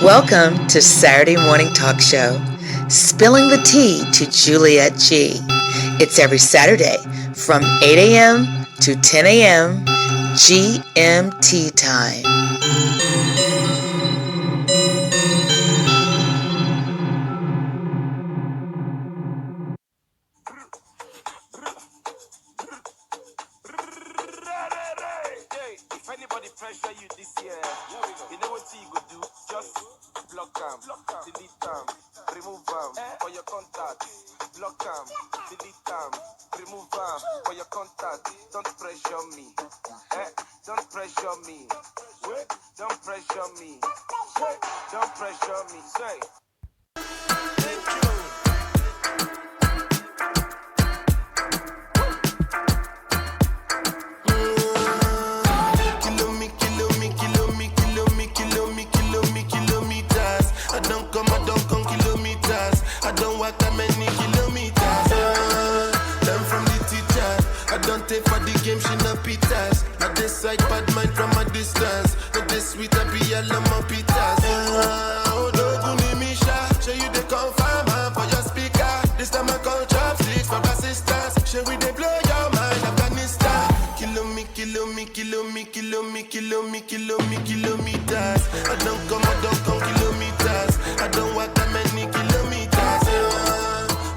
Welcome to Saturday Morning Talk Show, Spilling the Tea to Juliet G. It's every Saturday from 8 a.m. to 10 a.m. GMT time. If anybody pressure you this year, you know what you could do? Just block them, delete them, remove them for your contact. Block them, delete them, remove them for your contact. Don't pressure me. Don't pressure me. Wait, don't pressure me. Wait, don't pressure me. Say. Thank you. For the game, she no pitas. I decide bad mind from a distance. But this sweet, I be a lama pitas. Oh, no, Gunimisha. Show you the confirm for your speaker. This time I call chopsticks for assistance. Show we they blow your mind, Afghanistan. Kilometers. I don't come kilometers. I don't walk that many kilometers.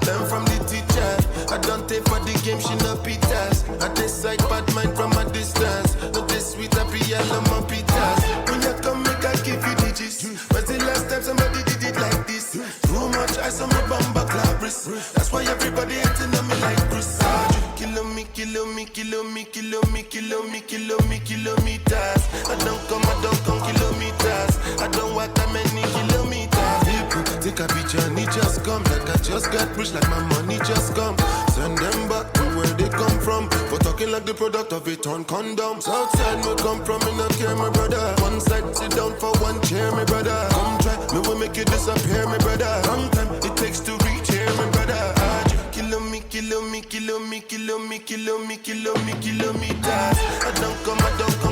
Learn from the teacher. I don't take for the game, she no pitas. I decide bad mind from a distance. Not this sweet, I be all on my pitas. When you come, make I give you digits. When's the last time somebody did it like this? Too much ice on my bumper clabris. That's why everybody hating on me like Chris. Kilometers. I don't come kilometers. I don't walk that many kilometers. People take a picture and it just come. Like I just got rich, like my money just come. Send them back to where they come from. For talking like the product of a torn condom. Southside me come from, me not care, my brother. One side, sit down for one chair, my brother. Come try, me will make you disappear, my brother. Long time it takes to reach here, my brother. Kilometers. I don't come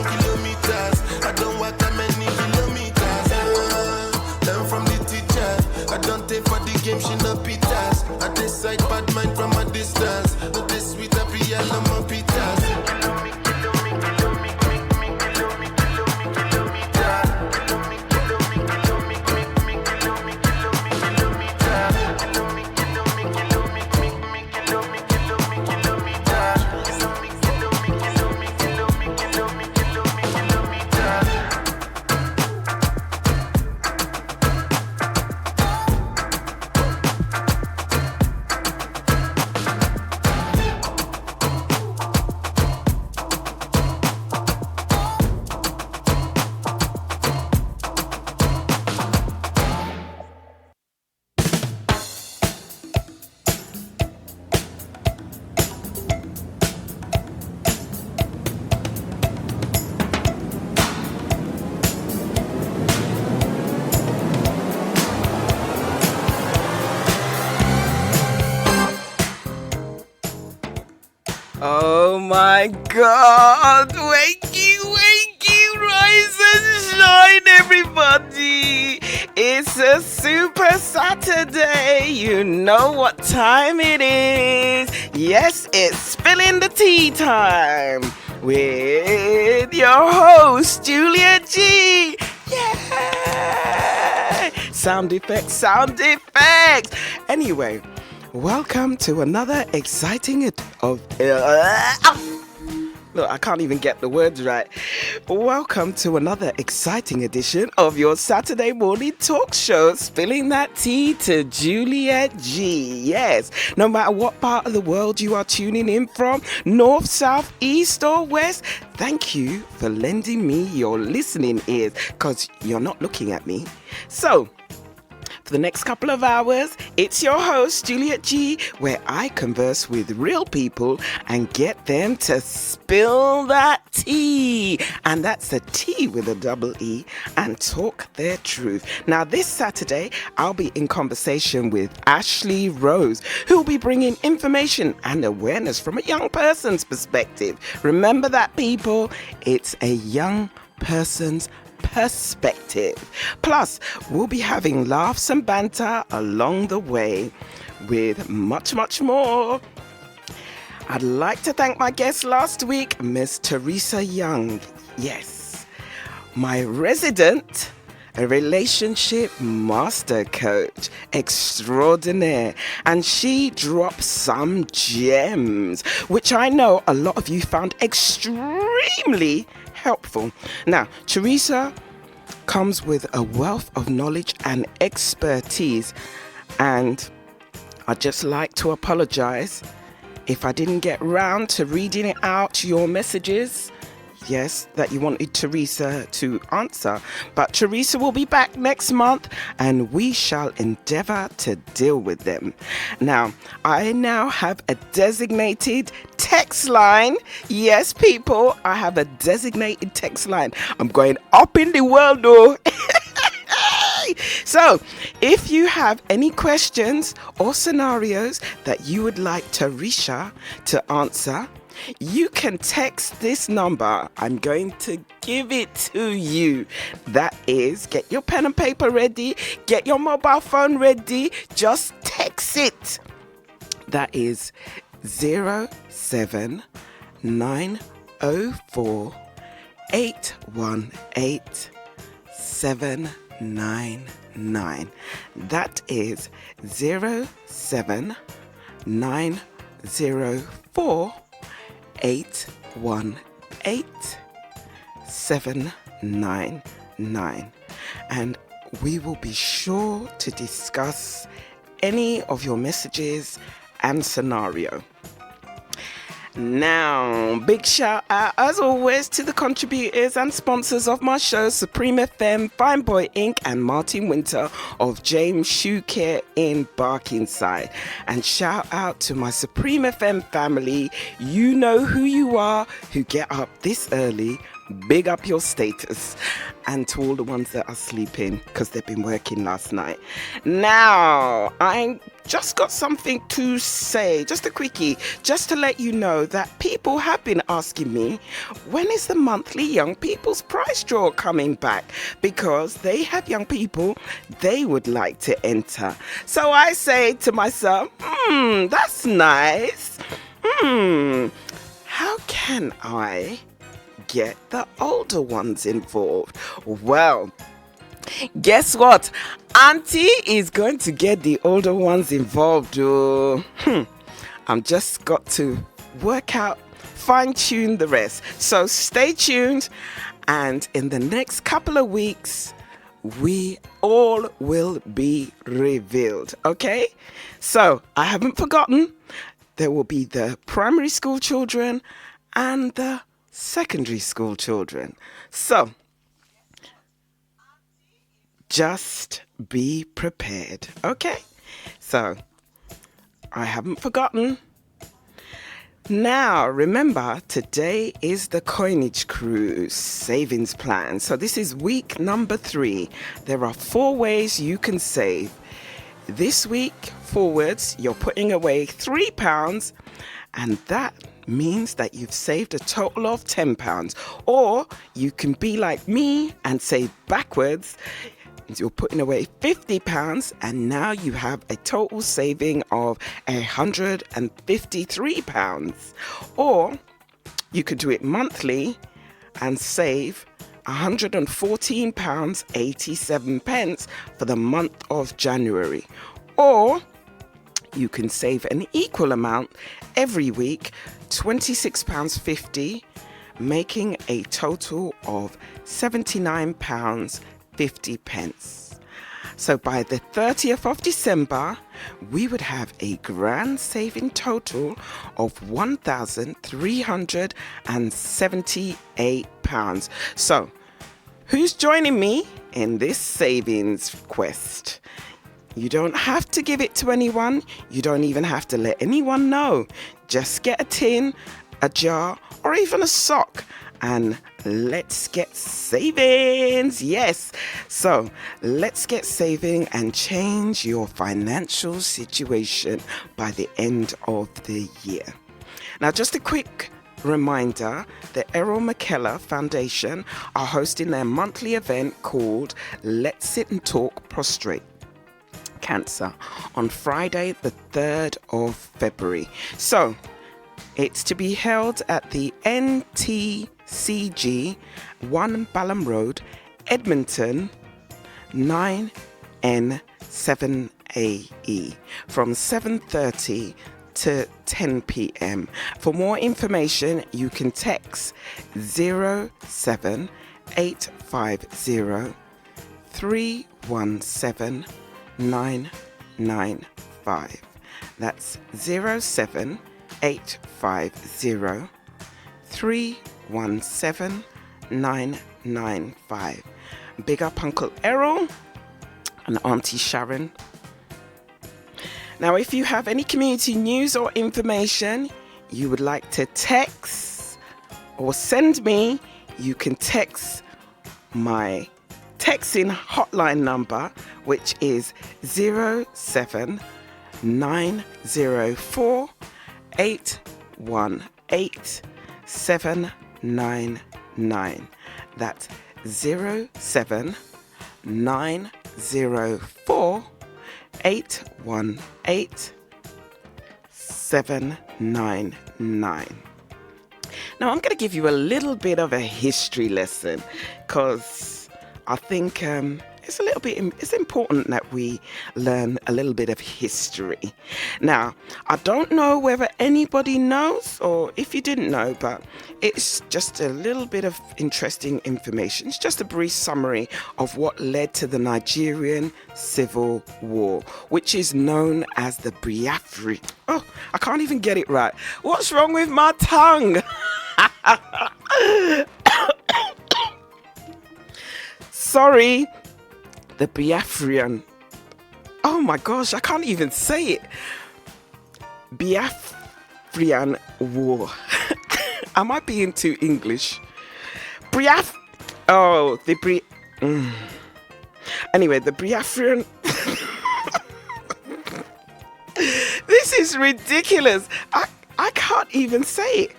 kilometers. I don't walk that many kilometers. Learn from the teacher. I don't take for the game, she no pitas. I decide bad mind from a distance. Not this sweet, I be all on my pitas. Oh my God! Wakey, rise and shine, everybody! It's a Super Saturday. You know what time it is. Yes, it's Spilling the Tea time with your host, Juliet G. Yeah! Sound effects. Anyway, welcome to another exciting Look, I can't even get the words right. Welcome to another exciting edition of your Saturday morning talk show, Spilling That Tea to Juliet G. Yes, no matter what part of the world you are tuning in from, north, south, east or west, thank you for lending me your listening ears, because you're not looking at me. So, for the next couple of hours, it's your host, Juliet G, where I converse with real people and get them to spill that tea. And that's the tea with a double E, and talk their truth. Now, this Saturday, I'll be in conversation with Ashleigh-Rose, who'll be bringing information and awareness from a young person's perspective. Remember that, people, it's a young person's perspective. Plus, we'll be having laughs and banter along the way with much, much more. I'd like to thank my guest last week, Miss Teresa Young. Yes, my resident a relationship master coach extraordinaire, and she dropped some gems which I know a lot of you found extremely helpful. Now, Teresa comes with a wealth of knowledge and expertise, and I'd just like to apologize if I didn't get round to reading it out your messages. Yes, that you wanted Teresa to answer. But Teresa will be back next month and we shall endeavor to deal with them. Now, I now have a designated text line. Yes, people, I have a designated text line. I'm going up in the world, though. So, if you have any questions or scenarios that you would like Teresa to answer, you can text this number. I'm going to give it to you. That is, get your pen and paper ready, get your mobile phone ready, just text it. That is 07904 818 799. That is 07904 818 799, and we will be sure to discuss any of your messages and scenario. Now, big shout out as always to the contributors and sponsors of my show, Supreme FM, Fine Boy Inc. and Martin Winter of James Shoe Care in Barkingside. And shout out to my Supreme FM family. You know who you are, who get up this early. Big up your status. And to all the ones that are sleeping because they've been working last night. Now, I just got something to say, just a quickie, just to let you know that people have been asking me, when is the monthly Young People's Prize Draw coming back? Because they have young people they would like to enter. So I say to myself, that's nice. How can I get the older ones involved? Well, guess what? Auntie is going to get the older ones involved. I'm just got to work out, fine-tune the rest. So stay tuned, and in the next couple of weeks, we all will be revealed. Okay? So I haven't forgotten. There will be the primary school children and the secondary school children. So just be prepared. Okay? So I haven't forgotten. Now, remember, today is the Coinage Cruise savings plan. So this is week number 3. There are 4 ways you can save. This week, forwards, you're putting away £3, and that means that you've saved a total of £10. Or you can be like me and save backwards. You're putting away £50, and now you have a total saving of £153. Or you could do it monthly and save £114.87 for the month of January. Or you can save an equal amount every week, £26.50, making a total of £79.50. So by the 30th of December, we would have a grand saving total of £1,378. So who's joining me in this savings quest? You don't have to give it to anyone. You don't even have to let anyone know. Just get a tin, a jar, or even a sock, and let's get savings. Yes. So let's get saving and change your financial situation by the end of the year. Now, just a quick reminder, the Errol McKellar Foundation are hosting their monthly event called Let's Sit and Talk Prostate Cancer on Friday the 3rd of February. So it's to be held at the NTCG 1 Balham Road, Edmonton, 9N7AE from 7:30 to 10 p.m. For more information, you can text 07850 317 995. That's 07850 317 995. Big up Uncle Errol and Auntie Sharon. Now, if you have any community news or information you would like to text or send me, you can text my texting hotline number, which is 07904 818 799. That's 07904 818 799. Now I'm going to give you a little bit of a history lesson, because I think it's important that we learn a little bit of history. Now, I don't know whether anybody knows, or if you didn't know, but it's just a little bit of interesting information. It's just a brief summary of what led to the Nigerian Civil War, which is known as the Biafra. Oh, I can't even get it right. What's wrong with my tongue? Sorry. The Biafran. Oh my gosh, I can't even say it. Biafran War. Am I being too English? Anyway, the Biafran. This is ridiculous. I can't even say it.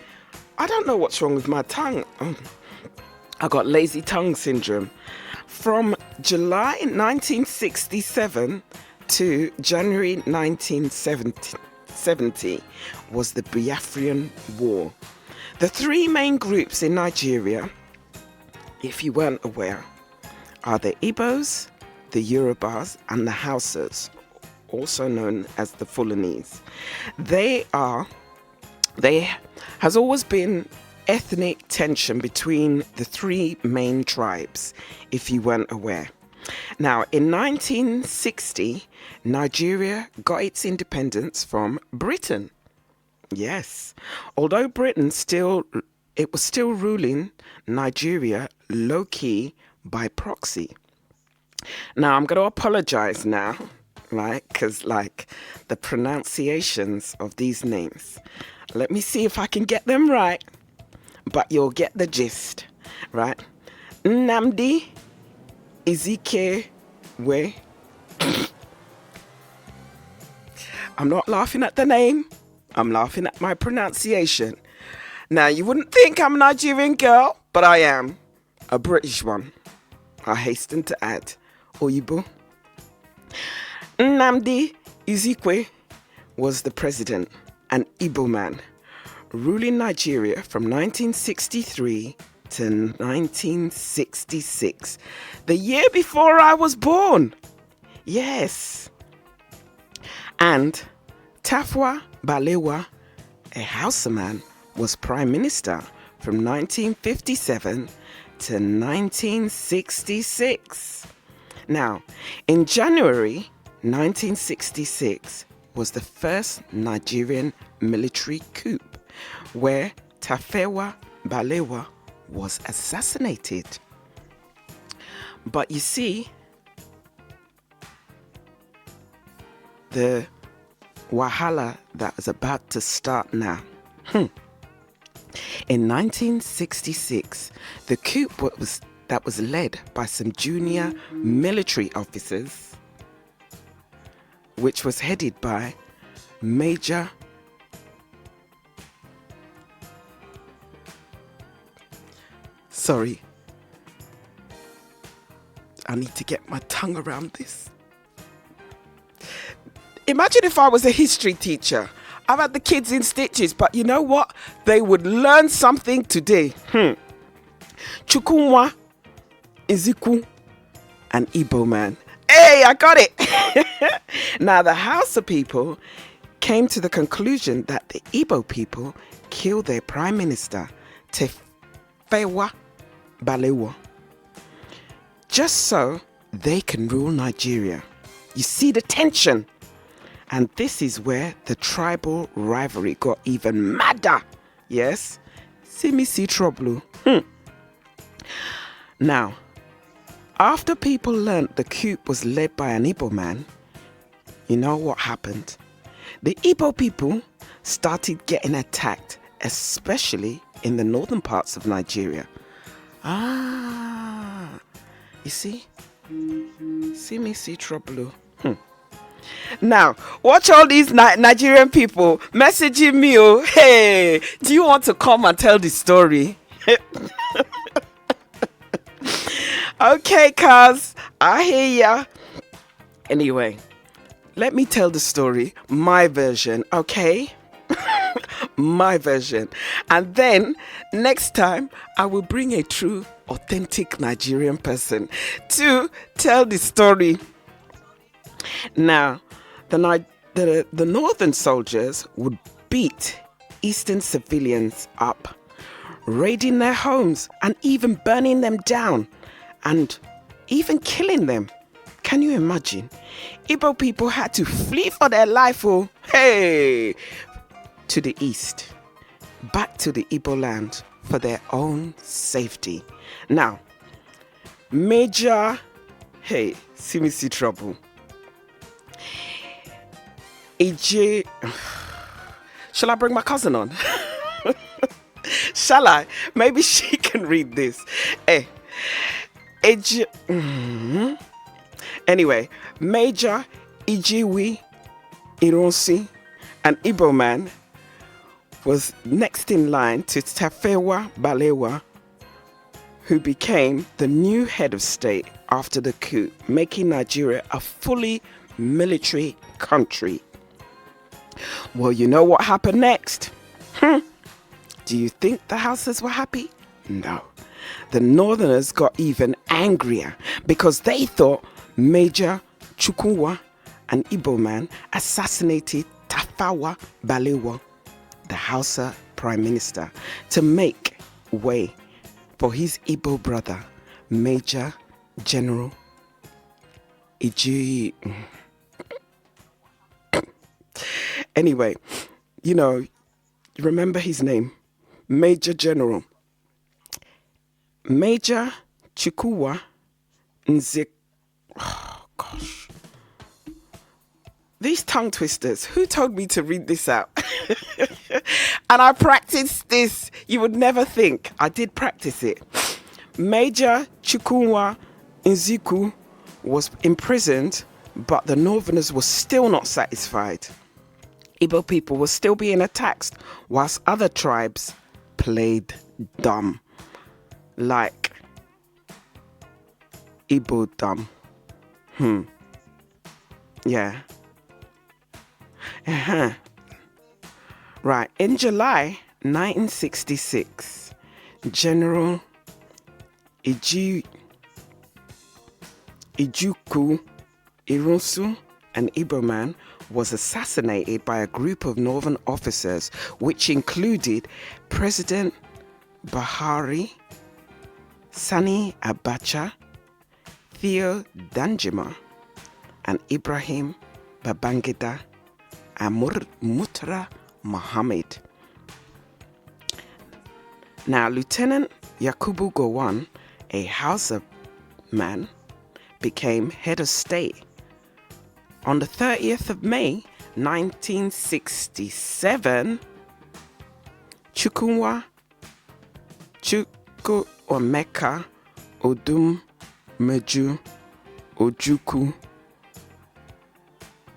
I don't know what's wrong with my tongue. I got lazy tongue syndrome. From July 1967 to January 1970 was the Biafran War. The three main groups in Nigeria, if you weren't aware, are the Igbos, the Yorubas, and the Hausas, also known as the Fulanese. There has always been ethnic tension between the three main tribes, if you weren't aware. Now, in 1960, Nigeria got its independence from Britain. Yes, although Britain was still ruling Nigeria low-key by proxy. Now, I'm going to apologize now, right? Because, the pronunciations of these names. Let me see if I can get them right. But you'll get the gist, right? Nnamdi Ezekwe. I'm not laughing at the name. I'm laughing at my pronunciation. Now, you wouldn't think I'm a Nigerian girl, but I am. A British one. I hasten to add. Oyibo. Nnamdi Ezekwe was the president, an Igbo man, ruling Nigeria from 1963 to 1966, the year before I was born. Yes. And Tafawa Balewa, a Hausa man, was prime minister from 1957 to 1966. Now, in January 1966 was the first Nigerian military coup, where Tafawa Balewa was assassinated. But you see, the wahala that is about to start now. In 1966, the coup that was led by some junior military officers, which was headed by Major Sorry. I need to get my tongue around this. Imagine if I was a history teacher. I've had the kids in stitches, but you know what? They would learn something today. Chukunwa, Iziku, and Igbo man. Hey, I got it. Now, the Hausa people came to the conclusion that the Igbo people killed their prime minister, Tefewa Balewa, just so they can rule Nigeria. You see the tension? And this is where the tribal rivalry got even madder. Yes? See me see trouble. Now, after people learned the coup was led by an Igbo man, you know what happened? The Igbo people started getting attacked, especially in the northern parts of Nigeria. You see? See me see trouble. Now, watch all these Nigerian people messaging me. Oh, hey, do you want to come and tell the story? Okay, cuz, I hear ya. Anyway, let me tell the story, my version, okay? My version. And then, next time, I will bring a true, authentic Nigerian person to tell the story. Now, the northern soldiers would beat eastern civilians up, raiding their homes and even burning them down and even killing them. Can you imagine? Igbo people had to flee for their life, to the east, back to the Igbo land for their own safety. Now, see me see trouble. EJ, shall I bring my cousin on? Shall I? Maybe she can read this. Anyway, Major Ijiwi Ironsi, an Igbo man, was next in line to Tafewa Balewa, who became the new head of state after the coup, making Nigeria a fully military country. Well, you know what happened next? Do you think the Hausas were happy? No. The Northerners got even angrier because they thought Major Chukunwa, an Igbo man, assassinated Tafawa Balewa, the Hausa Prime Minister, to make way for his Igbo brother, Major General Iji. Anyway, remember his name, Major General. Major Chukunwa Nzik. Oh, gosh. These tongue twisters, who told me to read this out? And I practiced this. You would never think. I did practice it. Major Chukunwa Nziku was imprisoned, but the Northerners were still not satisfied. Igbo people were still being attacked, whilst other tribes played dumb. Like Igbo dumb. Yeah. Right. In July 1966, General Ijuku Irunsu, an Igbo man, was assassinated by a group of northern officers, which included President Buhari, Sani Abacha, Theo Danjuma, and Ibrahim Babangida and Murtala Mohammed. Now, Lieutenant Yakubu Gowon, a Hausa man, became head of state. On the 30th of May, 1967, Chukunwa Chukwuemeka Odum Meju Ojukwu,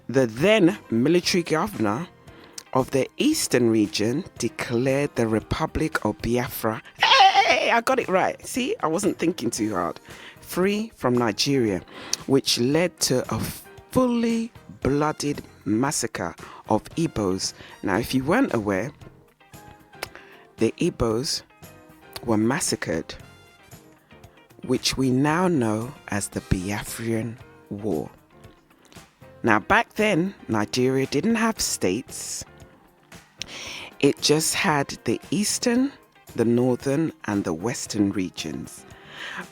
the then military governor of the eastern region, declared the Republic of Biafra. Hey! Hey, I got it right. See, I wasn't thinking too hard. 3 from Nigeria, which led to a fully blooded massacre of Igbos. Now, if you weren't aware, the Igbos were massacred, which we now know as the Biafran War. Now, back then, Nigeria didn't have states. It just had the eastern, the northern, and the western regions.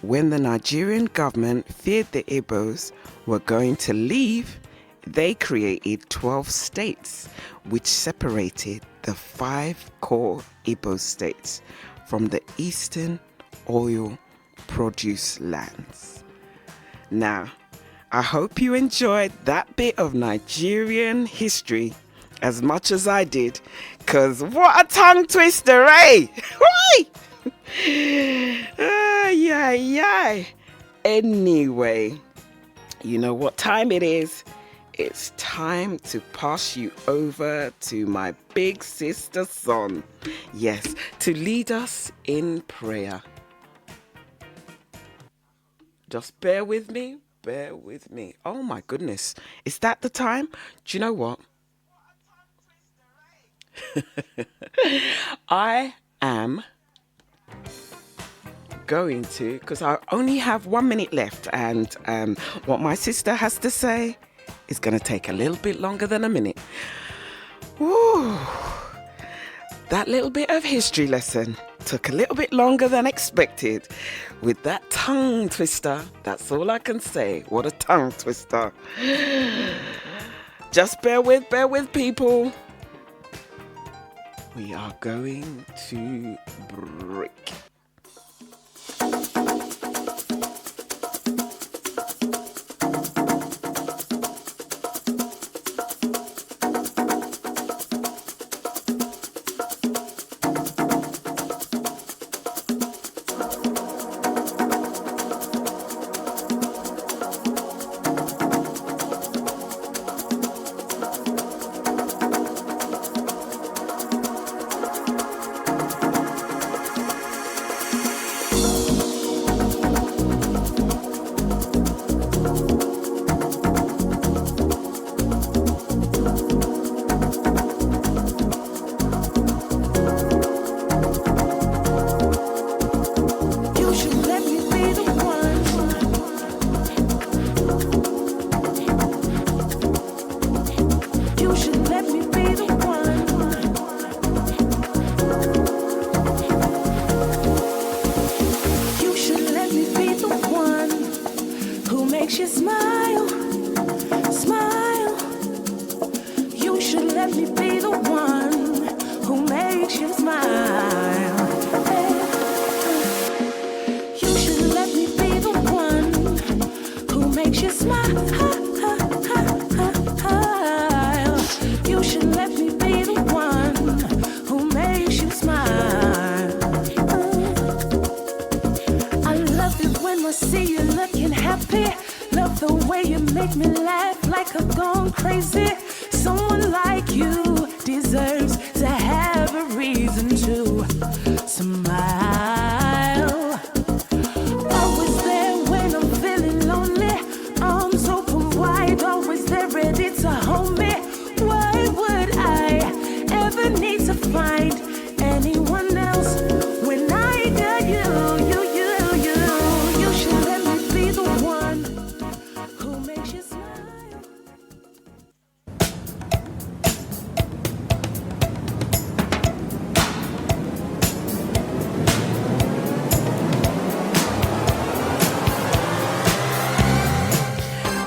When the Nigerian government feared the Igbos were going to leave, they created 12 states, which separated the 5 core Igbo states from the eastern oil produce lands. Now, I hope you enjoyed that bit of Nigerian history as much as I did, because what a tongue twister, eh? Yeah. Anyway, you know what time it is? It's time to pass you over to my big sister Son. Yes, to lead us in prayer. Just bear with me. Oh my goodness. Is that the time? Do you know what? I am going to, because I only have 1 minute left, and what my sister has to say is going to take a little bit longer than a minute. Woo. That little bit of history lesson took a little bit longer than expected with that tongue twister. That's all I can say. What a tongue twister. Just bear with people. We are going to break.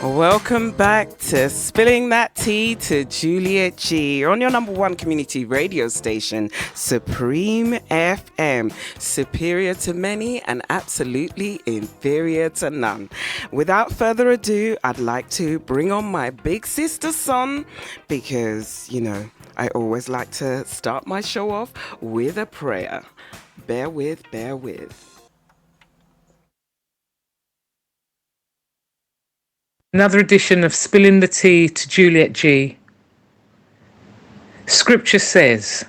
Welcome back to Spilling That Tea to Juliet G on your number 1 community radio station, Supreme FM, superior to many and absolutely inferior to none. Without further ado, I'd like to bring on my big sister Son, because, you know, I always like to start my show off with a prayer. Bear with. Another edition of Spilling the Tea to Juliet G. Scripture says,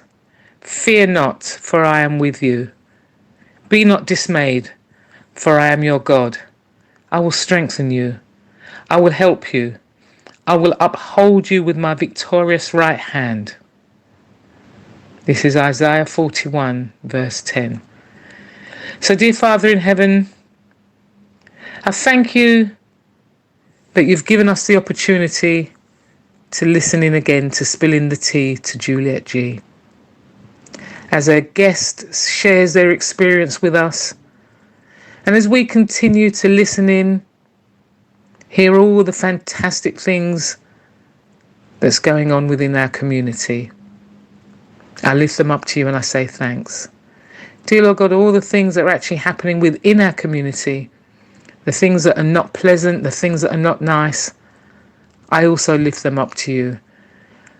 "Fear not, for I am with you. Be not dismayed, for I am your God. I will strengthen you. I will help you. I will uphold you with my victorious right hand. This is Isaiah 41, verse 10. So, dear Father in heaven, I thank you that you've given us the opportunity to listen in again to Spilling the Tea to Juliet G. As a guest shares their experience with us, and as we continue to listen in, hear all the fantastic things that's going on within our community, I lift them up to you and I say thanks. Dear Lord God, all the things that are actually happening within our community, the things that are not pleasant, the things that are not nice, I also lift them up to you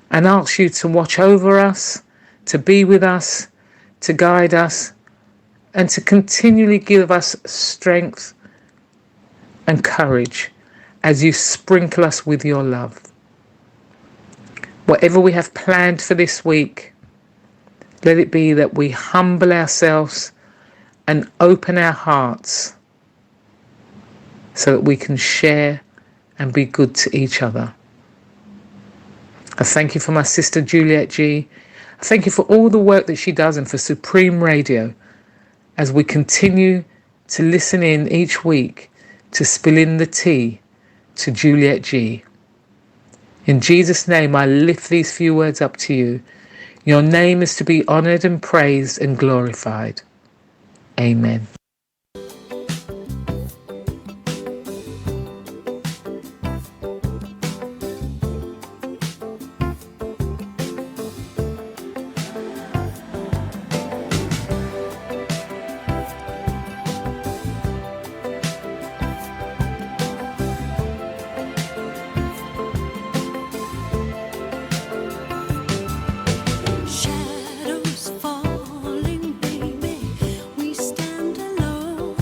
and ask you to watch over us, to be with us, to guide us, and to continually give us strength and courage as you sprinkle us with your love. Whatever we have planned for this week, let it be that we humble ourselves and open our hearts so that we can share and be good to each other. I thank you for my sister Juliet G. I thank you for all the work that she does and for Supreme Radio as we continue to listen in each week to Spilling the Tea to Juliet G. In Jesus' name, I lift these few words up to you. Your name is to be honoured and praised and glorified. Amen. Shadows falling, baby, we stand alone.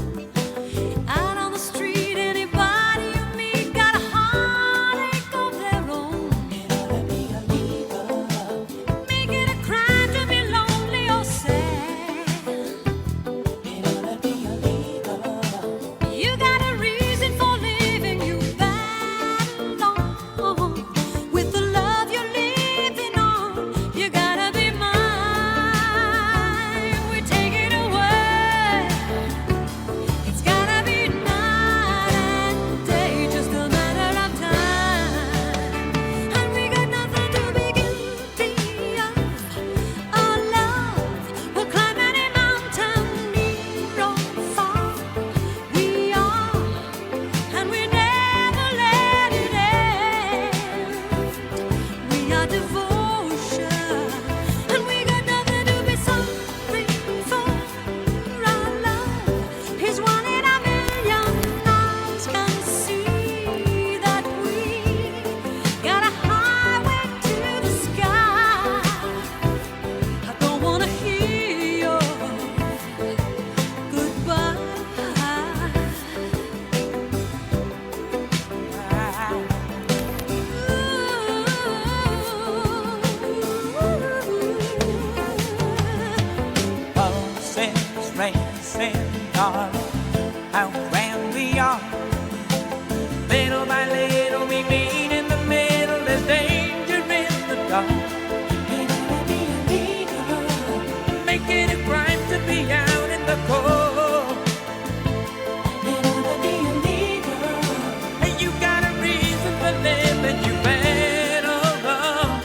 Out on the street, anybody you meet got a heartache of their own. It ought to be illegal. Make it a crime to be lonely or sad. It ought to be illegal. You got a reason for living, you battle on. With the love you're living on, you gotta be mine. We take it away. It's gotta be night and day, just a matter of time. And we got nothing to be guilty of. Our love will climb any mountain, near or far. We are, and we never let it end. We are devotion, and we got nothing to be sorry for. Our love is one in a million. Eyes can see that we got a highway to the sky. I don't wanna hear your goodbye. Pulses racing, darling, how grand we are. Little by little we meet in the middle, there's danger in the dark. It ought to be illegal. Make it a crime to be out in the cold. It ought to be illegal. And you got a reason for living, you battle on.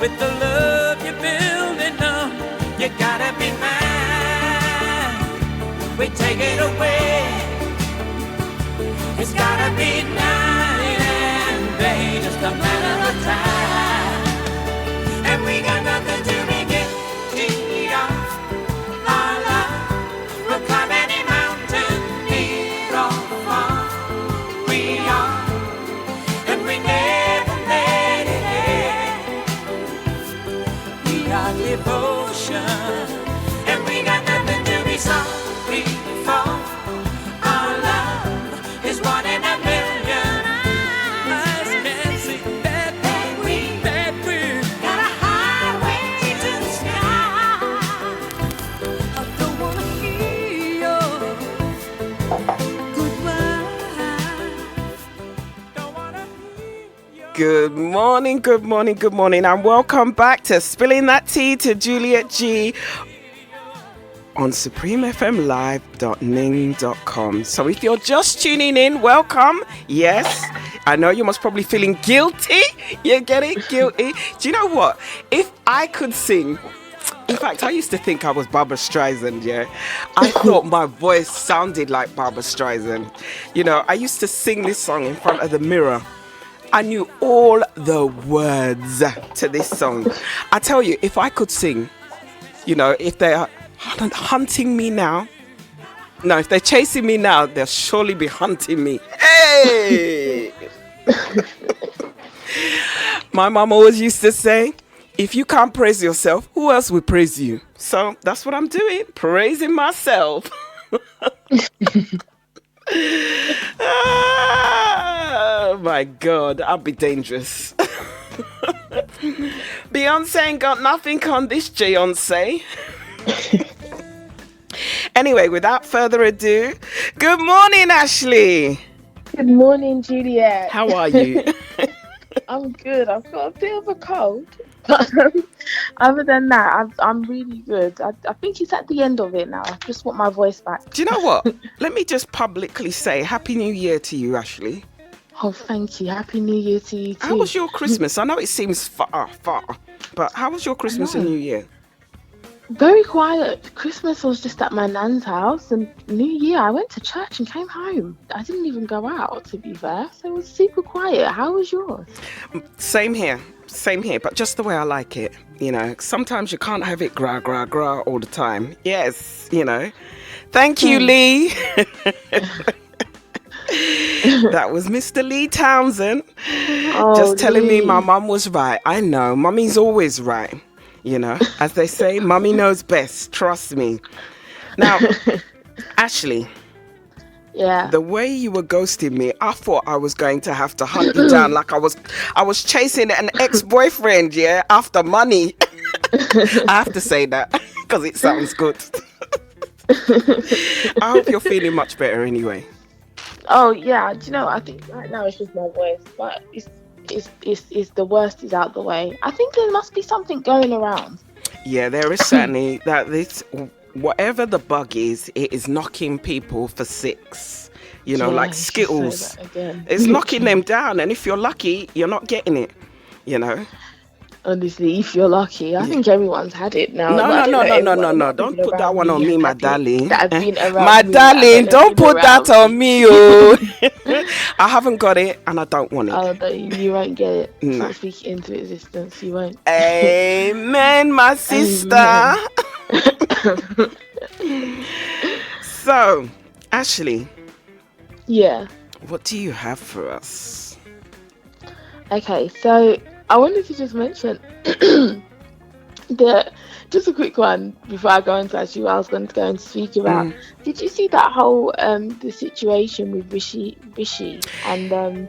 With the love you're building up, you gotta be mine. We take it away. It's gotta be night and day, just a matter of time. And we got nothing to be guilty of. Our love will climb any mountain, near or far. We are, and we never let it end. We are devotion, and we got nothing to be sorry for. Our love is one in a million. Eyes can see that we got a highway Good morning, good morning, good morning, and welcome back to Spilling That Tea to Juliet G on supremefmlive.ning.com. So if you're just tuning in, welcome. Yes, I know you must probably feeling guilty. You get it? Guilty. Do you know what? If I could sing, in fact, I used to think I was Barbara Streisand, yeah. I thought my voice sounded like Barbara Streisand. You know, I used to sing this song in front of the mirror. I knew all the words to this song. I tell you, if I could sing, you know, if they are hunting me now, no, if they're chasing me now, they'll surely be hunting me. Hey! My mom always used to say, if you can't praise yourself, who else will praise you? So that's what I'm doing, praising myself. Oh my God, I'll be dangerous. Beyonce ain't got nothing on this Beyonce. Anyway, without further ado, good morning, Ashleigh. Good morning, Juliet. How are you? I'm good. I've got a bit of a cold, but other than that, I'm really good. I think it's at the end of it now. I just want my voice back. Do you know what? Let me just publicly say Happy New Year to you, Ashleigh. Oh, thank you. Happy New Year to you too. How was your Christmas? I know it seems far, but how was your Christmas and New Year? Very quiet. Christmas was just at my nan's house, and New Year I went to church and came home. I didn't even go out, to be fair. So it was super quiet. How was yours? Same here, but just the way I like it. You know, sometimes you can't have it gra all the time. Yes, you know. Thank you, Lee. That was Mr. Lee Townsend. Just telling me my mum was right. I know, mummy's always right. You know, as they say, mummy knows best. Trust me. Now, Ashleigh. Yeah. The way you were ghosting me, I thought I was going to have to hunt you down like I was chasing an ex-boyfriend, yeah, after money. I have to say that because it sounds good. I hope you're feeling much better anyway. Oh yeah, do you know? I think right now it's just my voice, but it's the worst is out the way. I think there must be something going around. Yeah, there is certainly that. This whatever the bug is, it is knocking people for six. You know, like Skittles. It's knocking them down, and if you're lucky, you're not getting it. You know. Honestly, if you're lucky, I think everyone's had it now. No. Don't put that one on me, my darling. My darling, don't put that on me, oh. I haven't got it, and I don't want it. Oh, you won't get it. No. Speak it into existence. You won't. Amen, my sister. So, Ashleigh. Yeah. What do you have for us? Okay, so I wanted to just mention just a quick one before I go into actually what I was going to go and speak about. Did you see that whole the situation with Rishi and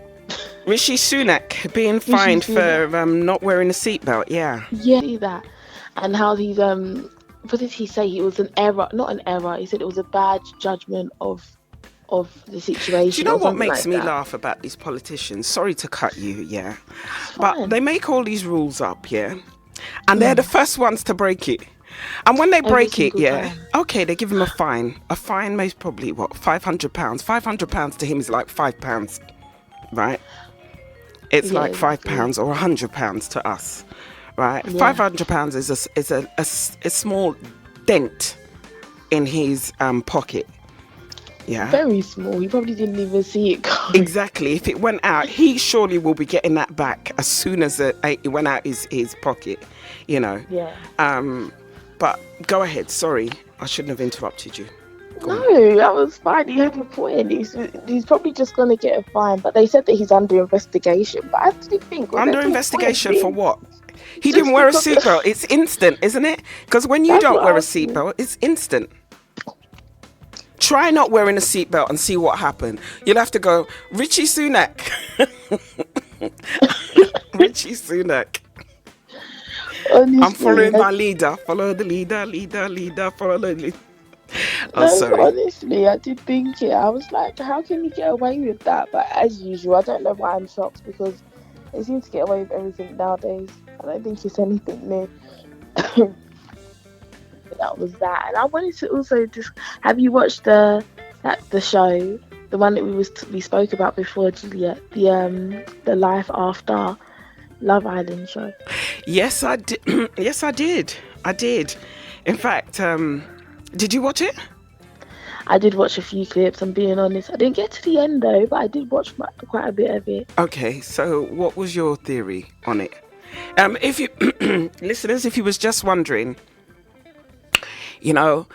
Rishi Sunak being fined for not wearing a seatbelt? Yeah, see that, and how he's what did he say? It was an error, not an error. He said it was a bad judgment of the situation. Do you know what makes me laugh about these politicians? Sorry to cut you, yeah. But they make all these rules up, yeah? And they're the first ones to break it. And when they break it, yeah, okay, they give him a fine. A fine most probably, what, £500? £500 to him is like £5, right? It's like £5 or £100 to us, right? Yeah. £500 is a small dent in his pocket. Yeah. Very small. He probably didn't even see it coming. Exactly. If it went out, he surely will be getting that back as soon as it went out his pocket, you know. Yeah. But go ahead. Sorry, I shouldn't have interrupted you. No, that was fine. He had a point. He's probably just going to get a fine. But they said that he's under investigation. But I actually think... Under investigation for what? He didn't wear a seatbelt. It's instant, isn't it? Because when you don't wear a seatbelt, it's instant. Try not wearing a seatbelt and see what happened. You'll have to go, Richie Sunak. Richie Sunak. Honestly, I'm following my leader. Follow the leader, follow the leader. Sorry. Honestly, I did think it. I was like, how can you get away with that? But as usual, I don't know why I'm shocked, because They seem to get away with everything nowadays. I don't think it's anything new. That was that. And I wanted to also just have you watched the show, the one that we spoke about before, Juliet, the Life After Love Island show. Yes, I did. Yes, I did. I did. In fact, did you watch it? I did watch a few clips. I'm being honest. I didn't get to the end though, but I did watch quite a bit of it. Okay, so what was your theory on it? If you listeners, if you was just wondering, you know,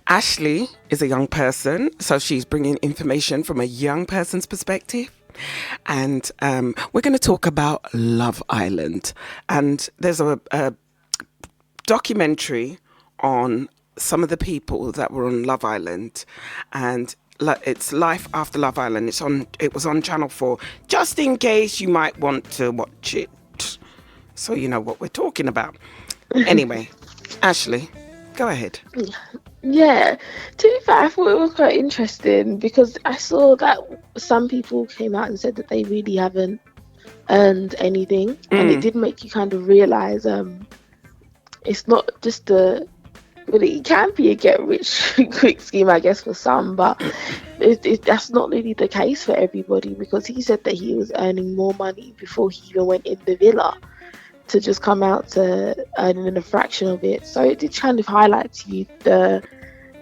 Ashleigh is a young person, so she's bringing information from a young person's perspective. And we're going to talk about Love Island. And there's a documentary on some of the people that were on Love Island. And it's Life After Love Island. It was on Channel 4, just in case you might want to watch it, so you know what we're talking about. Anyway, Ashleigh, go ahead. Yeah, to be fair, I thought it was quite interesting because I saw that some people came out and said that they really haven't earned anything, and it did make you kind of realize it's not just it can be a get rich quick scheme, I guess, for some, but that's not really the case for everybody, because he said that he was earning more money before he even went in the villa to just come out to earning a fraction of it. So it did kind of highlight to you that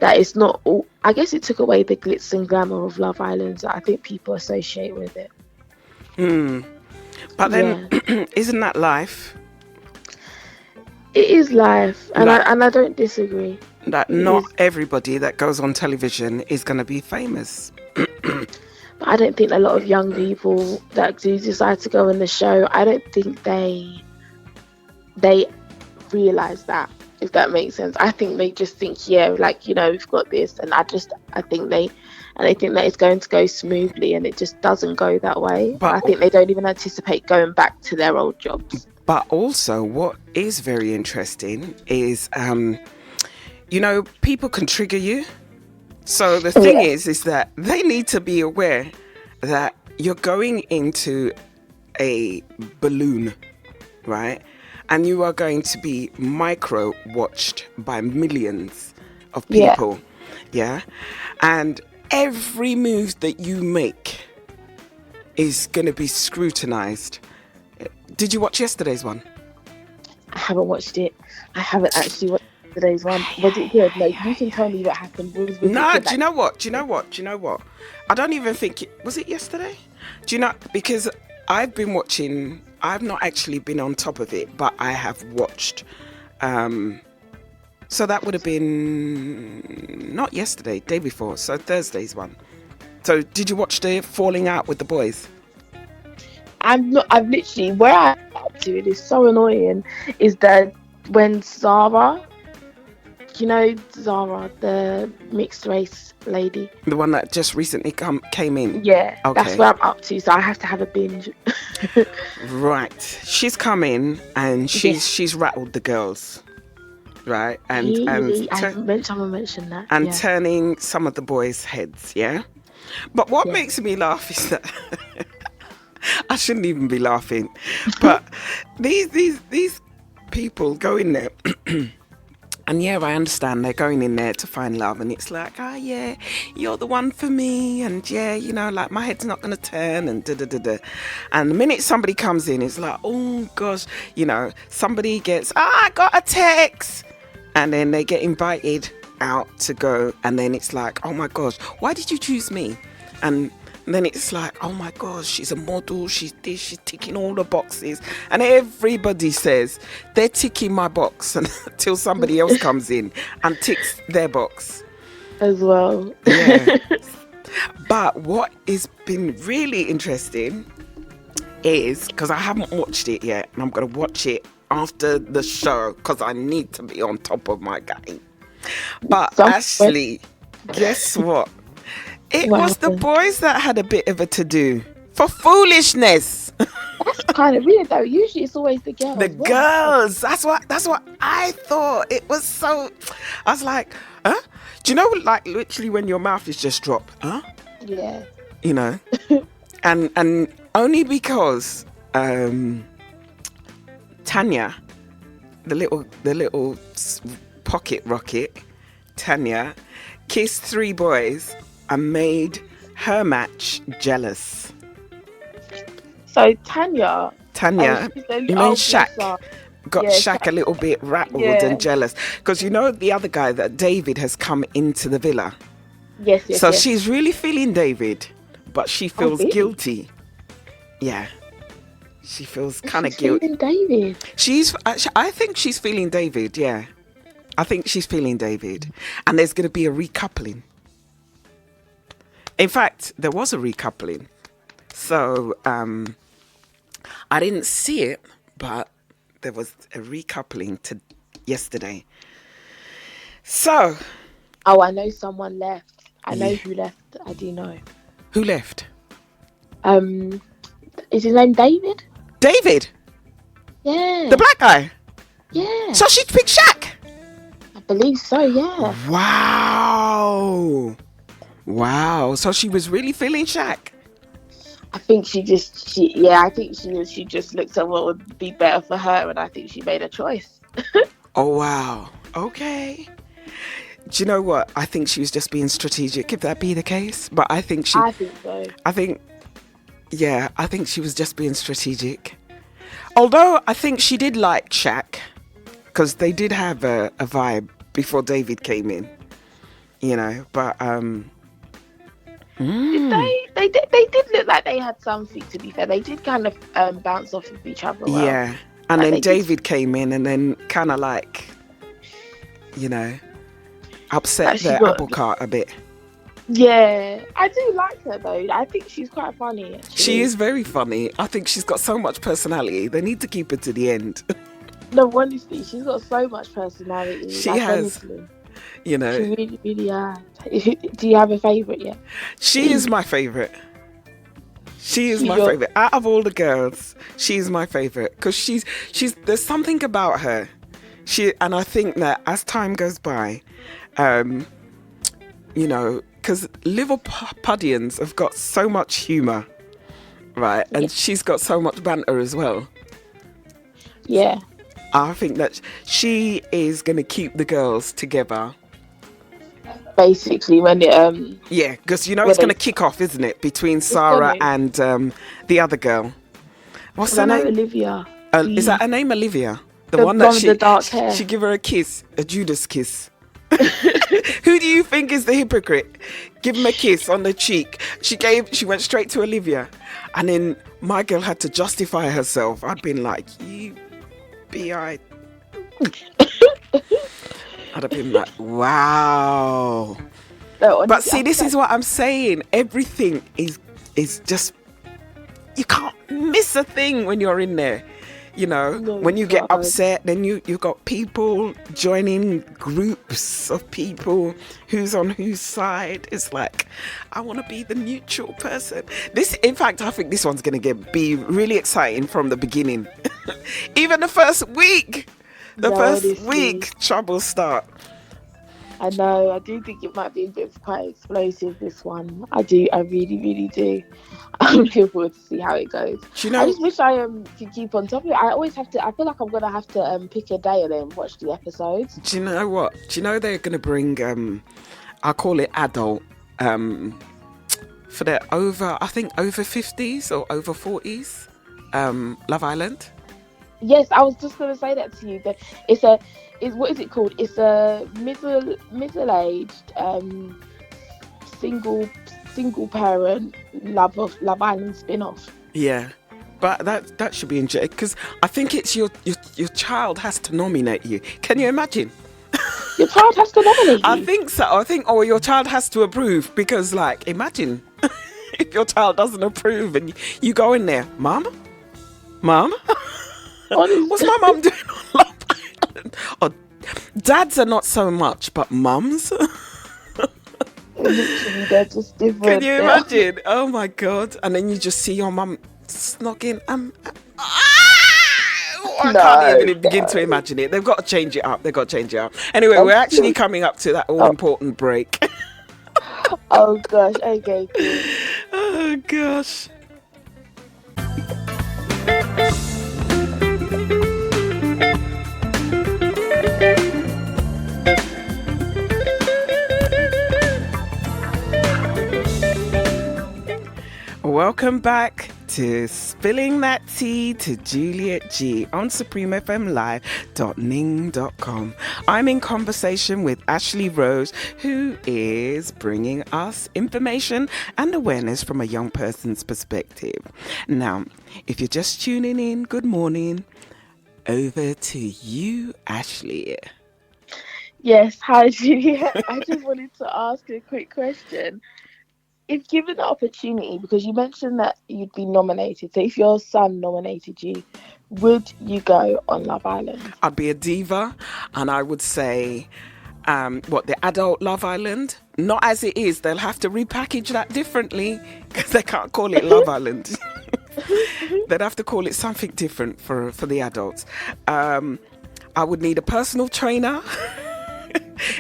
it's not all. I guess it took away the glitz and glamour of Love Island that I think people associate with it. But then, isn't that life? It is life, and I don't disagree. That not everybody that goes on television is going to be famous. But I don't think a lot of young people that do decide to go on the show, I don't think they realise that, if that makes sense. I think they just think, yeah, like, you know, we've got this, and I think they think that it's going to go smoothly, and it just doesn't go that way. But I think they don't even anticipate going back to their old jobs. But also, what is very interesting is, you know, people can trigger you. So the thing is that they need to be aware that you're going into a balloon, right? And you are going to be micro-watched by millions of people, yeah? And every move that you make is going to be scrutinized. Did you watch yesterday's one? I haven't watched it. I haven't actually watched today's one. Was it good? Like, you can tell me what happened. No, do you know what? I don't even think was it yesterday? Do you know, because I've been watching, I've not actually been on top of it, but I have watched. So that would have been not yesterday, day before, so Thursday's one. So did you watch the falling out with the boys? I've literally, where I'm up to, it is so annoying, is that when Zara, you know Zara, the mixed race lady, the one that just recently came in, okay. That's where I'm up to, so I have to have a binge. Right, she's come in and she's rattled the girls, right, and someone mentioned that, and turning some of the boys' heads, but what makes me laugh is that I shouldn't even be laughing, but these people go in there and I understand they're going in there to find love, and it's like, you're the one for me, and you know, like, my head's not gonna turn, and and the minute somebody comes in, it's like, oh gosh, you know, somebody gets, I got a text, and then they get invited out to go, and then it's like, oh my gosh, why did you choose me? And then it's like, oh my gosh, she's a model, she's this, she's ticking all the boxes. And everybody says they're ticking my box until somebody else comes in and ticks their box as well. But what has been really interesting is, because I haven't watched it yet, and I'm going to watch it after the show because I need to be on top of my game. But Ashleigh, guess what? It was the boys that had a bit of a to-do for foolishness. That's kind of weird, though. Usually it's always the girls. The girls. That's what I thought. It was so... I was like, huh? Do you know, like, literally when your mouth is just dropped, huh? Yeah. You know? and only because Tanya, the little pocket rocket, Tanya, kissed 3 boys and made her match jealous. So Tanya, You mean Shaq? Got Shaq a little bit rattled and jealous. Because you know the other guy, that David, has come into the villa. Yes. So she's really feeling David, but she feels really? guilty. Yeah. She feels kind of She's guilty. feeling David. I think she's feeling David, yeah. I think she's feeling David. And there's going to be a recoupling. In fact, there was a recoupling. So, I didn't see it, but there was a recoupling yesterday. So. Oh, I know someone left. I know who left. I do know. Who left? Is his name David? David? Yeah. The black guy? Yeah. So she picked Shaq? I believe so, yeah. Wow. So she was really feeling Shaq? I think she just looked at what would be better for her, and I think she made a choice. Oh, wow. Okay. Do you know what? I think she was just being strategic, if that be the case. But I think so. I think she was just being strategic. Although I think she did like Shaq, because they did have a vibe before David came in, you know. But They did look like they had something, to be fair. They did kind of bounce off of each other well. Yeah. And then David came in and then kind of like, you know, upset the apple cart a bit. Yeah, I do like her though. I think she's quite funny, actually. She is very funny. I think she's got so much personality. They need to keep her to the end. No, honestly, she's got so much personality. She has. Honestly. You know. She really, really has. Do you have a favourite yet? She is my favourite. She is my favourite. Out of all the girls, she's my favourite. Because she's there's something about her. And I think that as time goes by, you know, because Liverpudlians have got so much humour, right? And she's got so much banter as well. Yeah. I think that she is going to keep the girls together. Basically, when it yeah, because you know it's going to kick off, isn't it, between Sarah and the other girl? What's her name? Olivia. Is that her name, Olivia? The one that with the dark hair. She give her a kiss, a Judas kiss. Who do you think is the hypocrite? Give him a kiss on the cheek. She went straight to Olivia, and then my girl had to justify herself. I'd been like, you bi. I'd have been like, wow. No, but see, this is what I'm saying. Everything is just, you can't miss a thing when you're in there. You know, when you get upset, then you've got people joining groups of people who's on whose side. It's like, I want to be the neutral person. In fact, I think this one's going to be really exciting from the beginning. Even the first week. Trouble start. I know. I do think it might be a bit quite explosive, this one. I really, really do. I'm looking forward to see how it goes. I just wish I could keep on top of it. I always have to. I feel like I'm gonna have to pick a day and then watch the episodes. Do you know what? Do you know they're gonna bring? I'll call it adult. For their over 50s or over 40s. Love Island. Yes, I was just gonna say that to you. That what is it called? It's a middle-aged single parent Love Island spin-off. Yeah, but that should be interesting because I think it's your child has to nominate you. Can you imagine? Your child has to nominate you? I think so. Or your child has to approve because, like, imagine if your child doesn't approve and you go in there, Mom, what's my mum doing on Love Island? Or dads are not so much, but mums. Literally, they're just different. Can you imagine? Oh my God! And then you just see your mum snogging. I can't even begin to imagine it. They've got to change it up. Anyway, we're actually coming up to that all-important break. Oh gosh. Okay. Cool. Oh gosh. Welcome back to Spilling That Tea to Juliet G on supremefmlive.ning.com. I'm in conversation with Ashleigh-Rose, who is bringing us information and awareness from a young person's perspective. Now, if you're just tuning in, good morning. Over to you, Ashleigh. Yes, hi Juliet. I just wanted to ask a quick question. If given the opportunity, because you mentioned that you'd be nominated, so if your son nominated you, would you go on Love Island? I'd be a diva, and I would say, the adult Love Island? Not as it is. They'll have to repackage that differently because they can't call it Love Island. They'd have to call it something different for the adults. I would need a personal trainer.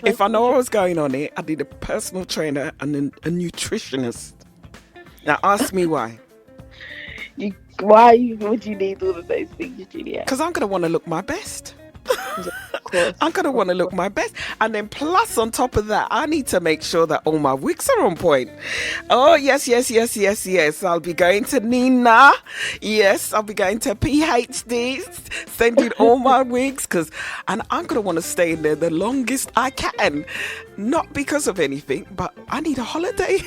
If I know I was going on it, I'd need a personal trainer and a nutritionist. Now, ask me why. Why would you need all of those things, Juliet? Because I'm going to want to look my best. Of course. I'm going to want to look my best. And then plus on top of that, I need to make sure that all my wigs are on point. Oh, yes. I'll be going to Nina. Yes, I'll be going to PhD, sending all my wigs. And I'm going to want to stay in there the longest I can. Not because of anything, but I need a holiday.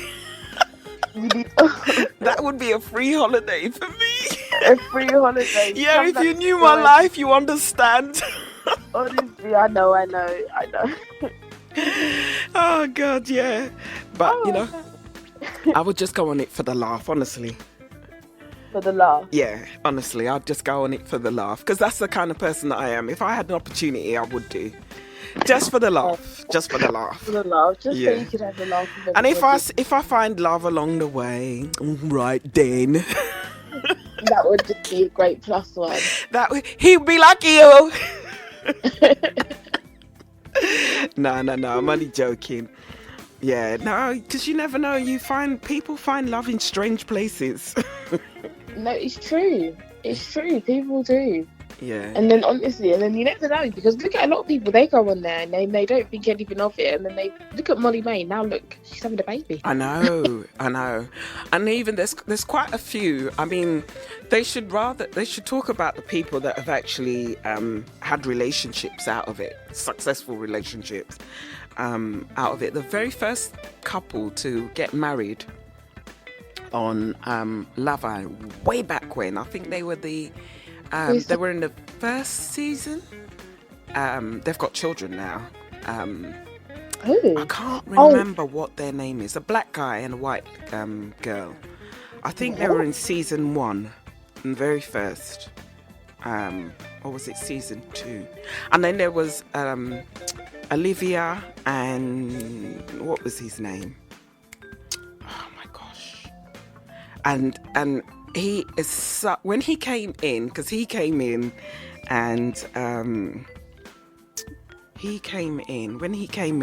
That would be a free holiday for me. A free holiday. Yeah, if you knew my life, you understand. Honestly, I know. Oh God, yeah. But I would just go on it for the laugh, honestly. For the laugh? Yeah, honestly, I'd just go on it for the laugh, because that's the kind of person that I am. If I had an opportunity, I would do. Just for the laugh. Just for the laugh. For the laugh. Just so you could have a laugh. And if I find love along the way, right then. That would just be a great plus one. He'd be like you. No, I'm only joking. Yeah, no, because you never know. People find love in strange places. No, it's true. People do. Yeah. And then honestly, you never know, because look at a lot of people, they go on there and they don't think anything of it, and then they look at Molly May. Now look, she's having a baby. I know. And even there's quite a few. I mean, they should talk about the people that have actually had relationships out of it, successful relationships out of it. The very first couple to get married on Love Island way back when, I think they were they were in the first season. They've got children now. I can't remember what their name is. A black guy and a white girl. I think they were in season 1, the very first. Or was it season 2? And then there was Olivia and what was his name? Oh my gosh. And he is when he came in, because he came in and when he came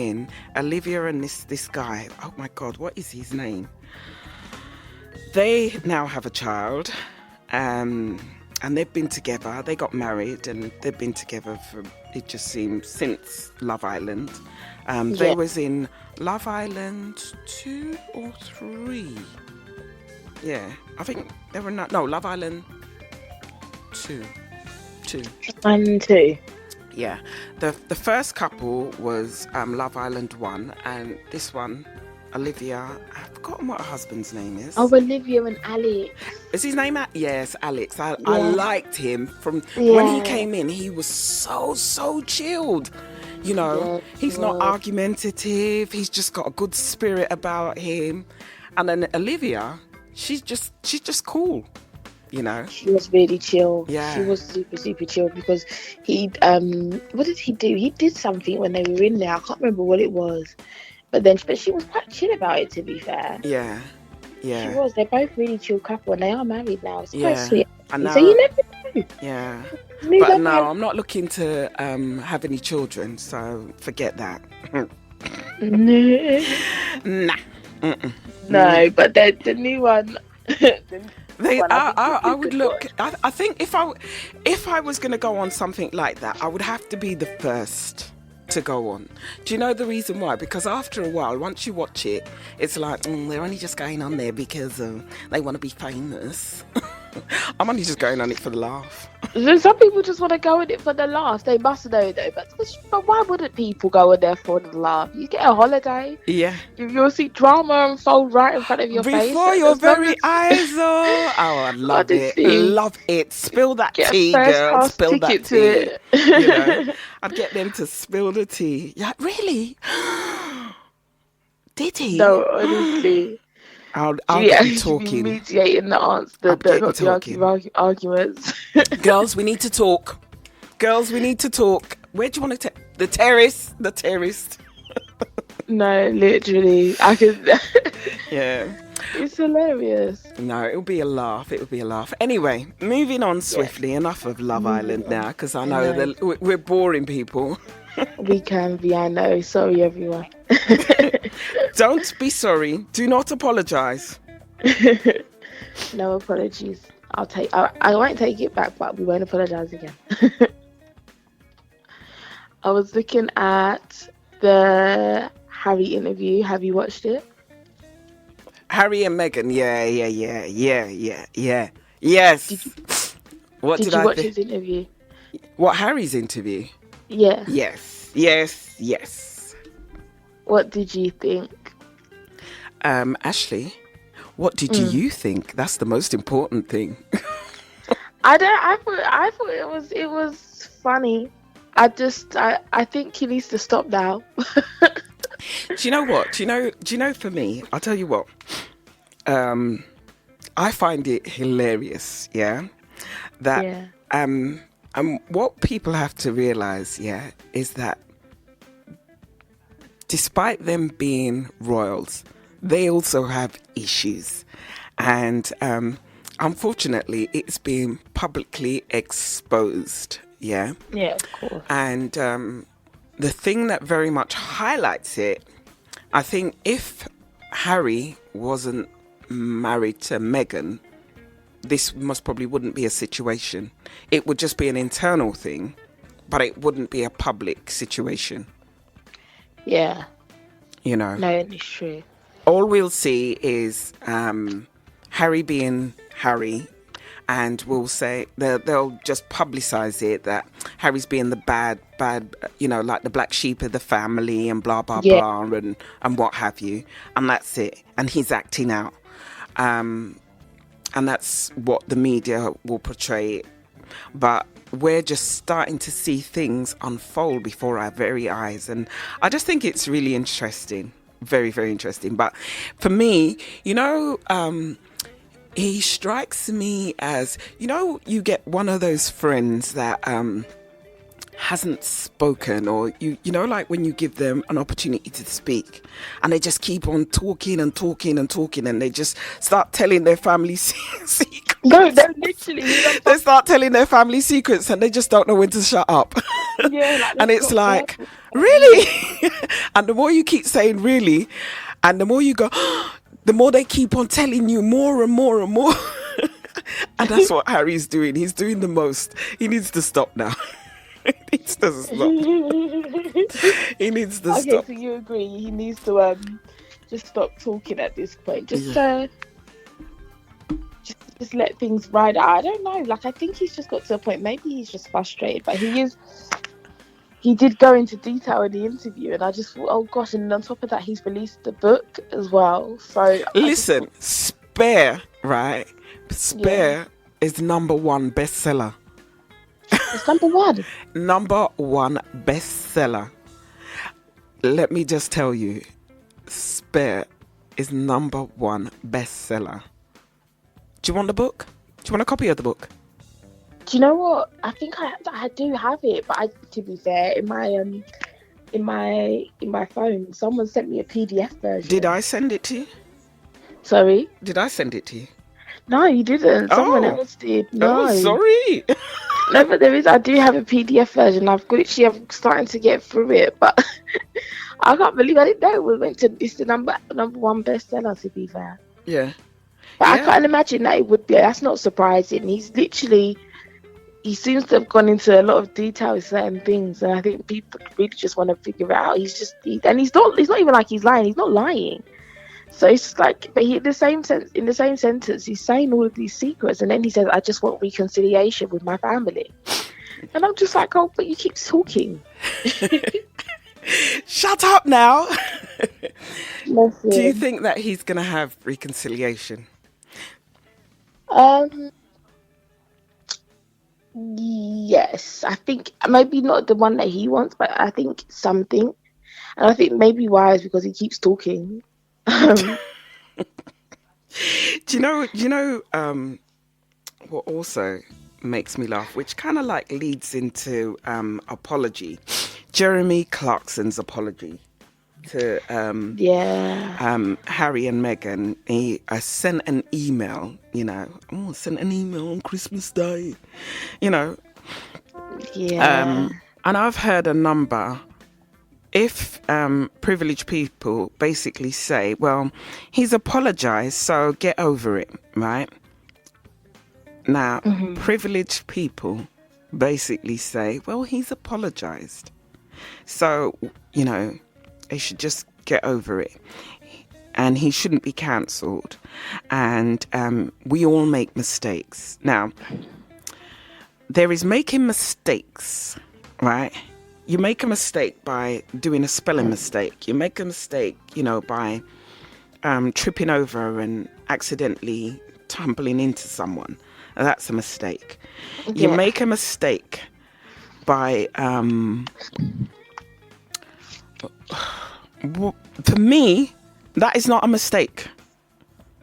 in, Olivia and this guy, oh my God, what is his name? They now have a child, and they've been together. They got married and they've been together for, it just seems, since Love Island. They was in Love Island 2 or 3. Yeah, I think they were not. No, Love Island 2. 1, 2. Yeah, the first couple was Love Island 1, and this one, Olivia. I've forgotten what her husband's name is. Oh, Olivia and Alex. Is his name? Yes, Alex. I liked him from when he came in. He was so chilled. You know, he's not argumentative. He's just got a good spirit about him. And then Olivia, she's just cool, you know. She was really chill. Yeah. She was super chill, because he what did he do? He did something when they were in there. I can't remember what it was. But she was quite chill about it, to be fair. Yeah. She was. They're both really chill couple, and they are married now. It's quite sweet. I know. So you never know. Yeah. But no, I'm not looking to have any children, so forget that. No. Nah. No, but the new one. I would look. I think if I was going to go on something like that, I would have to be the first. to go on. Do you know the reason why? Because after a while, once you watch it, it's like, they're only just going on there because they want to be famous. I'm only just going on it for the laugh. Some people just want to go in it for the laugh. They must know though. But why wouldn't people go in there for the laugh? You get a holiday. Yeah. You'll see drama unfold right in front of your face. Before your As long very as- eyes. Oh, I love it. Honestly. Love it. Spill that Get a tea, first girl. class Spill that ticket tea. to it. You know, I'd get them to spill the tea. Yeah, really? Did he? No, honestly. I'll Juliet get you should be talking. mediating the answer, I'll get not you the talking. arguments. Girls, we need to talk. Girls, we need to talk. Where do you want to take? The terrace. The terrace. No, literally. I could. Yeah. It's hilarious. No, it'll be a laugh. It'll be a laugh. Anyway, moving on swiftly. Enough of Love Island now, because I know that we're boring people. We can be, I know. Sorry, everyone. Don't be sorry. Do not apologise. No apologies. I won't take it back, but we won't apologise again. I was looking at the Harry interview. Have you watched it? Harry and Meghan. Yeah. Yes. What Did did you I watch think? his interview? What, Harry's interview? Yeah. Yes. What did you think? Ashleigh, what did you think? That's the most important thing. I thought it was funny. I think he needs to stop now. Do you know what? Do you know for me, I'll tell you what. I find it hilarious, that and what people have to realize, is that despite them being royals, they also have issues, and unfortunately it's been publicly exposed. Yeah, of course. And the thing that very much highlights it, I think, if Harry wasn't married to Meghan, this most probably wouldn't be a situation. It would just be an internal thing, but it wouldn't be a public situation. Yeah. You know. No, it's true. All we'll see is Harry being Harry, and we'll say they'll just publicise it that Harry's being the bad, like the black sheep of the family and blah blah blah and what have you, and that's it. And he's acting out, and that's what the media will portray it. But we're just starting to see things unfold before our very eyes, and I just think it's really interesting, very very interesting. But for me, he strikes me as, you get one of those friends that hasn't spoken, or like when you give them an opportunity to speak and they just keep on talking and they just start telling their family secrets. No, they're literally. They start telling their family secrets and they just don't know when to shut up. And it's like, really? And the more you keep saying really, and the more you go, the more they keep on telling you more and more and more. And that's what Harry's doing. He's doing the most. He needs to stop now. He needs to stop. He needs to stop. Okay, so you agree he needs to just stop talking at this point. Just let things ride out. I don't know. Like, I think he's just got to a point. Maybe he's just frustrated, but he did go into detail in the interview, and I just thought, oh gosh, and on top of that, he's released the book as well. So listen, Spare, right? Spare is #1 bestseller. It's #1. #1 bestseller. Let me just tell you, Spare is #1 bestseller. Do you want the book? Do you want a copy of the book? Do you know what? I think I do have it, but to be fair, in my phone, someone sent me a PDF version. Did I send it to you? Sorry? Did I send it to you? No, you didn't. Someone else did. No. Oh, sorry. No, but I do have a PDF version. I'm starting to get through it, but I can't believe I didn't know it's the number one bestseller, to be fair. Yeah. But I can't imagine that it would be. That's not surprising. He's literally he seems to have gone into a lot of detail with certain things, and I think people really just want to figure it out. And he's not even like he's lying. He's not lying. So it's just like, but in the same sentence, he's saying all of these secrets, and then he says, "I just want reconciliation with my family," and I'm just like, "Oh, but you keep talking." Shut up now. Listen. Do you think that he's going to have reconciliation? Yes, I think maybe not the one that he wants, but I think something, and I think maybe why is because he keeps talking. Do you know what also makes me laugh, which kind of like leads into apology, Jeremy Clarkson's apology to Harry and Meghan. He sent an email, sent an email on Christmas Day, and I've heard a number. If privileged people basically say, well, he's apologized, so get over it, right? Now, privileged people basically say, well, he's apologized, so, they should just get over it. And he shouldn't be cancelled. And we all make mistakes. Now, there is making mistakes, right? You make a mistake by doing a spelling mistake. You make a mistake, by tripping over and accidentally tumbling into someone. That's a mistake. You make a mistake by... for me, that is not a mistake.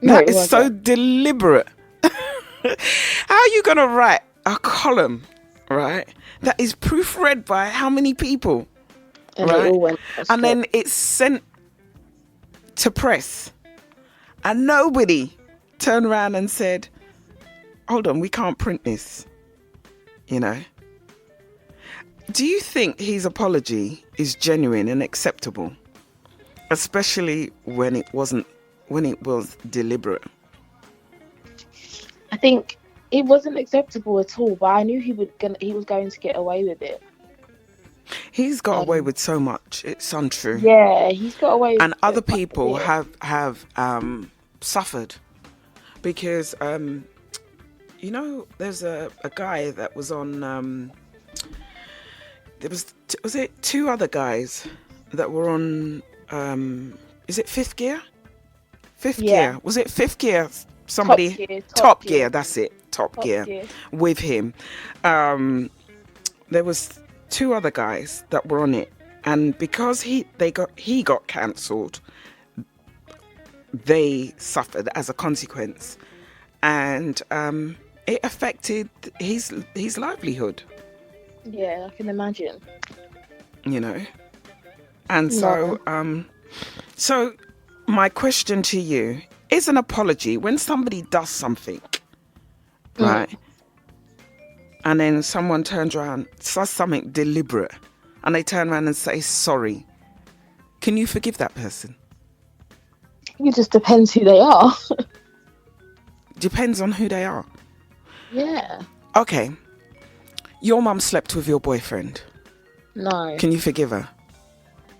That is so deliberate. How are you going to write a column, right, that is proofread by how many people, right? And then it's sent to press, and nobody turned around and said, hold on, we can't print this, Do you think his apology is genuine and acceptable, especially when it was deliberate? I think it wasn't acceptable at all, but I knew he was going to get away with it. He's got away with so much; it's untrue. Yeah, he's got away with and other people have suffered because there's a guy that was on. There was it two other guys that were on. Is it Fifth Gear? Fifth Gear. Was it Fifth Gear? Somebody Top Gear. That's it. Top Gear. With him. There was two other guys that were on it, and because he got cancelled, they suffered as a consequence, and it affected his livelihood. Yeah, I can imagine. And so so my question to you is an apology when somebody does something, right? And then someone turns around, says something deliberate, and they turn around and say sorry. Can you forgive that person? It just depends who they are. Depends on who they are. Yeah. Okay. Your mum slept with your boyfriend. No. Can you forgive her?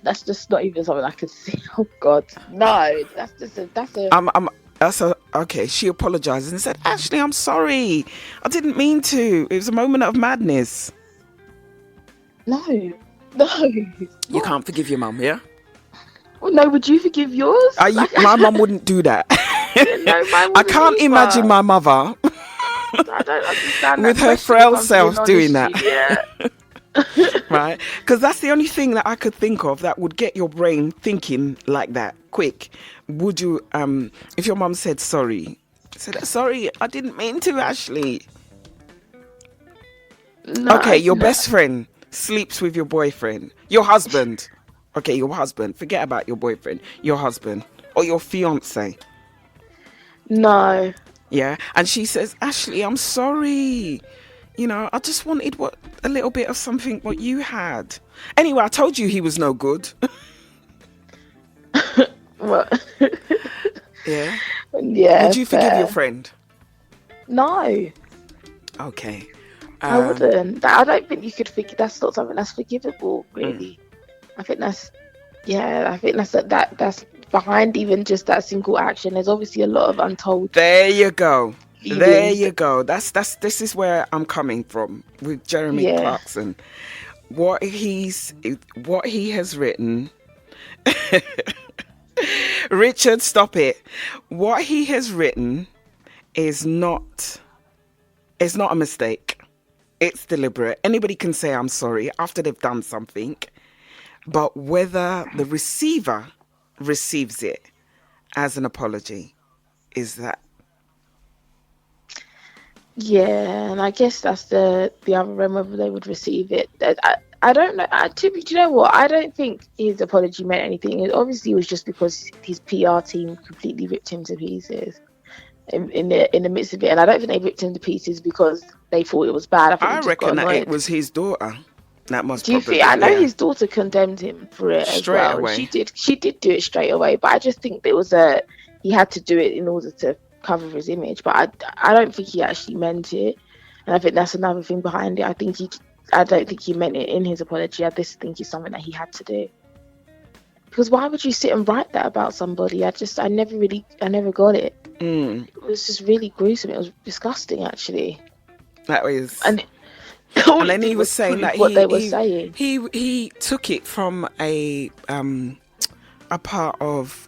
That's just not even something I could see. Oh God, no. Okay. She apologized and said, "Ashleigh, I'm sorry. I didn't mean to. It was a moment of madness." No. You can't forgive your mum, yeah? Well, no. Would you forgive yours? My mum wouldn't do that. No, mine I can't imagine my mother I don't understand with her frail self doing that. Yeah. Right? Because that's the only thing that I could think of that would get your brain thinking like that quick. Would you, if your mum said sorry, sorry, I didn't mean to, Ashleigh. No, okay, your best friend sleeps with your boyfriend, your husband. Okay, your husband. Forget about your boyfriend, your husband or your fiance. No. Yeah, and she says, "Ashleigh, I'm sorry. I just wanted a little bit of something what you had. Anyway, I told you he was no good." What? Yeah. Yeah. Would you forgive your friend? No. Okay. I wouldn't. I don't think you could forgive. That's not something that's forgivable, really. I think that's that's behind even just that single action. There's obviously a lot of untold. There you go. There feelings. you go. This is where I'm coming from with Jeremy Yeah. Clarkson. What he has written. Richard, stop it. What he has written is not a mistake. It's deliberate. Anybody can say I'm sorry after they've done something, but whether the receiver receives it as an apology is that. Yeah, and I guess that's the other realm, whether they would receive it. I don't know. Do you know what? I don't think his apology meant anything. It obviously was just because his PR team completely ripped him to pieces in the midst of it, and I don't think they ripped him to pieces because they thought it was bad. I, think I they just reckon got that it annoyed. was his daughter. That must Do you probably. think? I know yeah. his daughter condemned him for it as Straight well. away. She did do it straight away, but I just think there was he had to do it in order to cover his image. But I don't think he actually meant it, and I think that's another thing behind it. I don't think he meant it in his apology. I just think it's something that he had to do. Because why would you sit and write that about somebody? I never got it. It was just really gruesome. It was disgusting, actually. That was. And then he was saying that what they were saying. He took it from a part of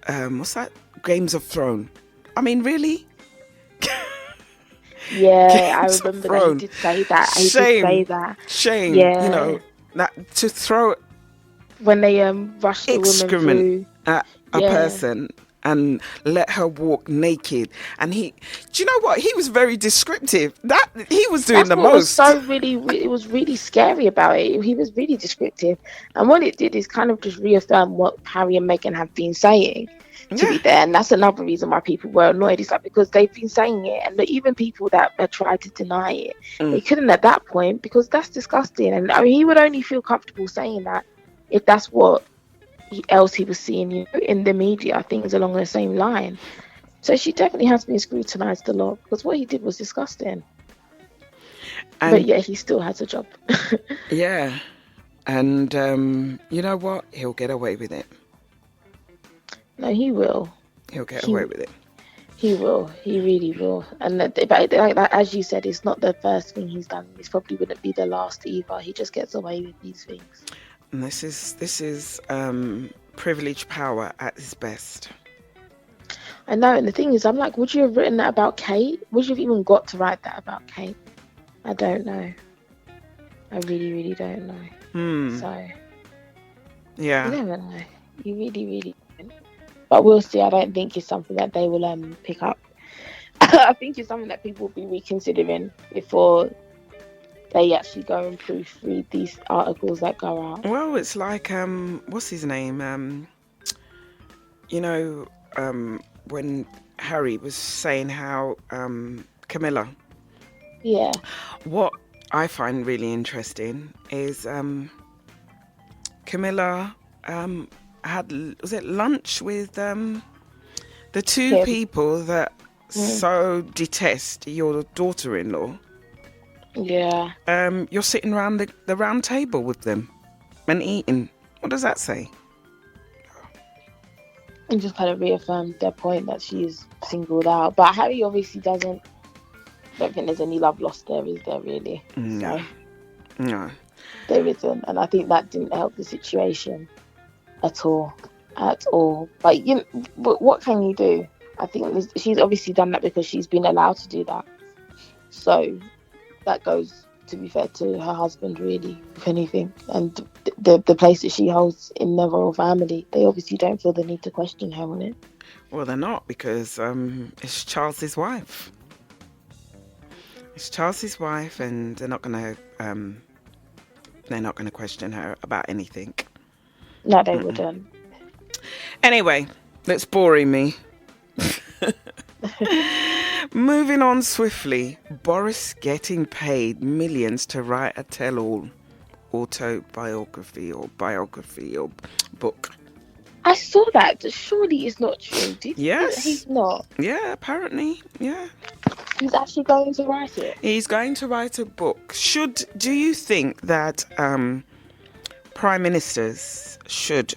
what's that? Games of Thrones. I mean, really? Yeah, I Games of remember that he Thrones. did say that. He Shame. did say that. Shame. Yeah. You know, that to throw When they rushed the woman excrement through. at a Yeah. person and let her walk naked. And do you know what? He was very descriptive. That he was doing That's the what most. it was really scary about it. He was really descriptive, and what it did is kind of just reaffirm what Harry and Meghan have been saying. To be there, and that's another reason why people were annoyed. It's like because they've been saying it, and even people that tried to deny it, they couldn't at that point because that's disgusting. And I mean, he would only feel comfortable saying that if that's what else he was seeing, in the media, things along the same line. So she definitely has been scrutinised a lot because what he did was disgusting. But yeah, he still has a job. Yeah, and you know what? He'll get away with it. No, he will. He'll get away with it. He will. He really will. And as you said, it's not the first thing he's done. It probably wouldn't be the last either. He just gets away with these things. And this is privileged power at its best. I know, and the thing is, I'm like, would you have written that about Kate? Would you have even got to write that about Kate? I don't know. I really, really don't know. So, yeah, you never know. You really, really don't. But we'll see. I don't think it's something that they will pick up. I think it's something that people will be reconsidering before they actually go and proofread these articles that go out. Well, it's like what's his name? When Harry was saying how Camilla. Yeah. What I find really interesting is Camilla had lunch with the two people that so detest your daughter-in-law. Yeah. You're sitting around the round table with them and eating. What does that say? And just kind of reaffirmed their point that she is singled out. But Harry obviously don't think there's any love lost there, is there really? No. So, No. there isn't. And I think that didn't help the situation at all. But what can you do? I think she's obviously done that because she's been allowed to do that. So that goes, to be fair, to her husband, really, if anything. And the place that she holds in the royal family, they obviously don't feel the need to question her on it. Well, they're not, because it's Charles's wife. It's Charles's wife, and they're not going to question her about anything. No, they wouldn't. Anyway, that's boring me. Moving on swiftly, Boris getting paid millions to write a tell-all autobiography or biography or book. I saw that. Surely it's not true. Yes. He's not. Yeah, apparently. Yeah. He's actually going to write it. He's going to write a book. Do you think that prime ministers should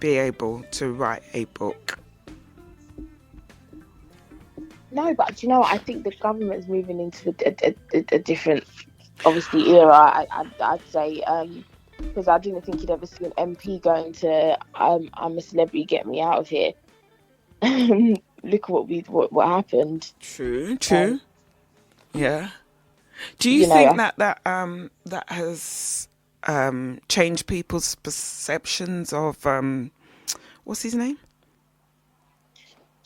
be able to write a book? No, but do you know what? I think the government's moving into a different, obviously, era. I'd say because I didn't think you'd ever see an MP going to I'm a celebrity, get me out of here. Look at what happened. True. Yeah. Do you You know, think that has changed people's perceptions of what's his name?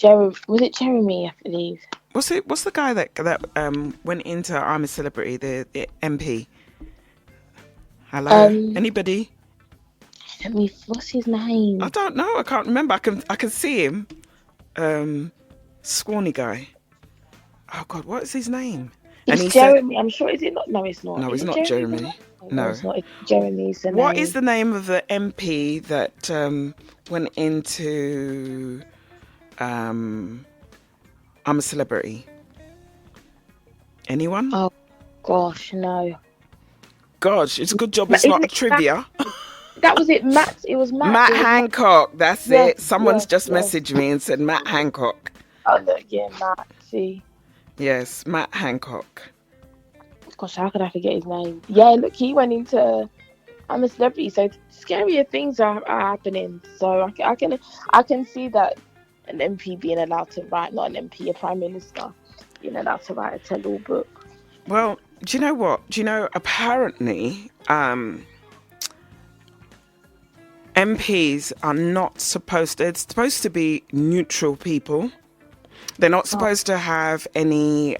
Was it Jeremy? I believe. What's the guy that went into I'm a Celebrity, the MP? Hello, anybody? What's his name? I don't know. I can't remember. I can see him. Scrawny guy. Oh God, what is his name? It's Jeremy. I'm sure. Is it not? No, it's not. No, Is it's it not Jeremy. No, it's not. It's Jeremy's the What name. is the name of the MP that went into I'm a Celebrity? Anyone? Oh gosh, no. Gosh, it's a good job it's not trivia. That was it, Matt. It was Matt. Matt Hancock. That's it. Someone's just yes. messaged me and said Matt Hancock. Oh, look, yeah, Matt. See. Yes, Matt Hancock. Gosh, how could I forget his name? Yeah, look, he went into I'm a Celebrity, so scarier things are happening. So I can see that an MP being allowed to write, not an MP, a Prime Minister being allowed to write a tell-all book. Well, do you know what? Do you know, apparently, MPs are not supposed to, it's supposed to be neutral people. They're not supposed to have any,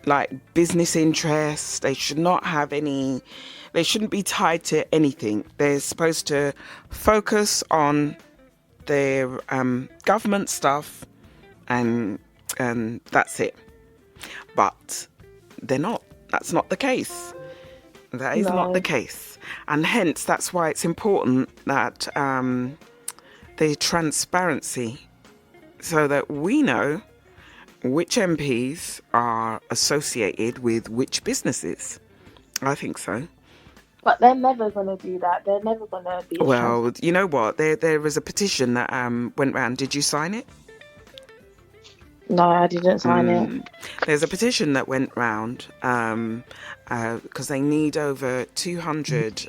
like, business interests. They should not have any, they shouldn't be tied to anything. They're supposed to focus on their government stuff and that's it. But they're not. That's not the case. That is not the case. And hence, that's why it's important that the transparency, so that we know which MPs are associated with which businesses. I think so. But they're never going to do that. They're never going to be... Well, you know what? There was a petition that went round. Did you sign it? No, I didn't sign it. There's a petition that went round because they need over 200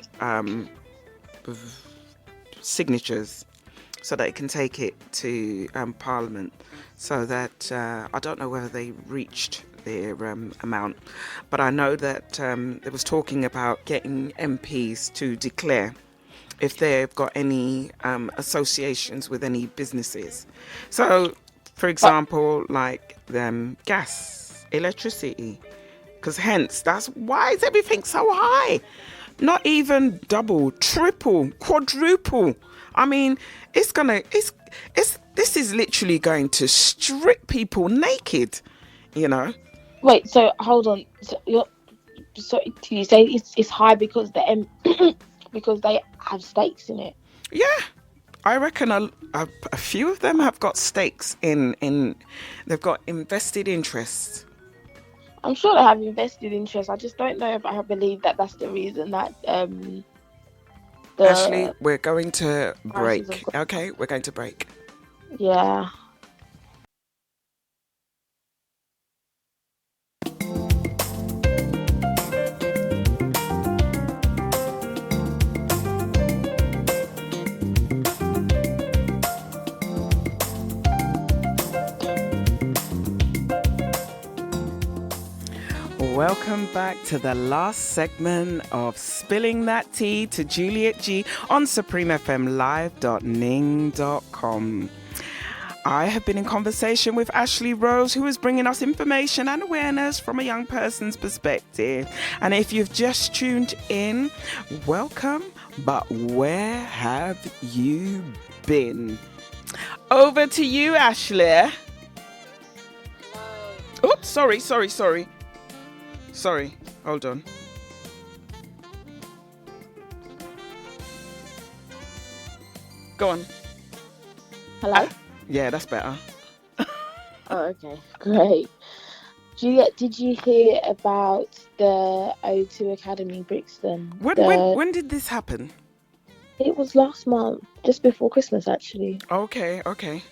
signatures so they can take it to Parliament. So that I don't know whether they reached their amount, but I know that there was talking about getting MPs to declare if they've got any associations with any businesses. So, for example, like gas, electricity, because hence that's why is everything so high? Not even double, triple, quadruple. I mean, this is literally going to strip people naked, you know. Wait, so hold on. So you say it's high because because they have stakes in it? Yeah. I reckon a few of them have got stakes in they've got invested interests. I'm sure they have invested interests. I just don't know if I believe that that's the reason that Ashleigh, we're going to break. Okay, we're going to break. Yeah. Welcome back to the last segment of Spilling That Tea to Juliet G on supremefmlive.ning.com. I have been in conversation with Ashleigh-Rose, who is bringing us information and awareness from a young person's perspective. And if you've just tuned in, welcome, but where have you been? Over to you, Ashleigh. Oops, sorry. Sorry, hold on. Go on. Hello? Yeah, that's better. Oh, okay, great. Juliet, did you hear about the O2 Academy Brixton? When did this happen? It was last month, just before Christmas, actually. Okay, okay.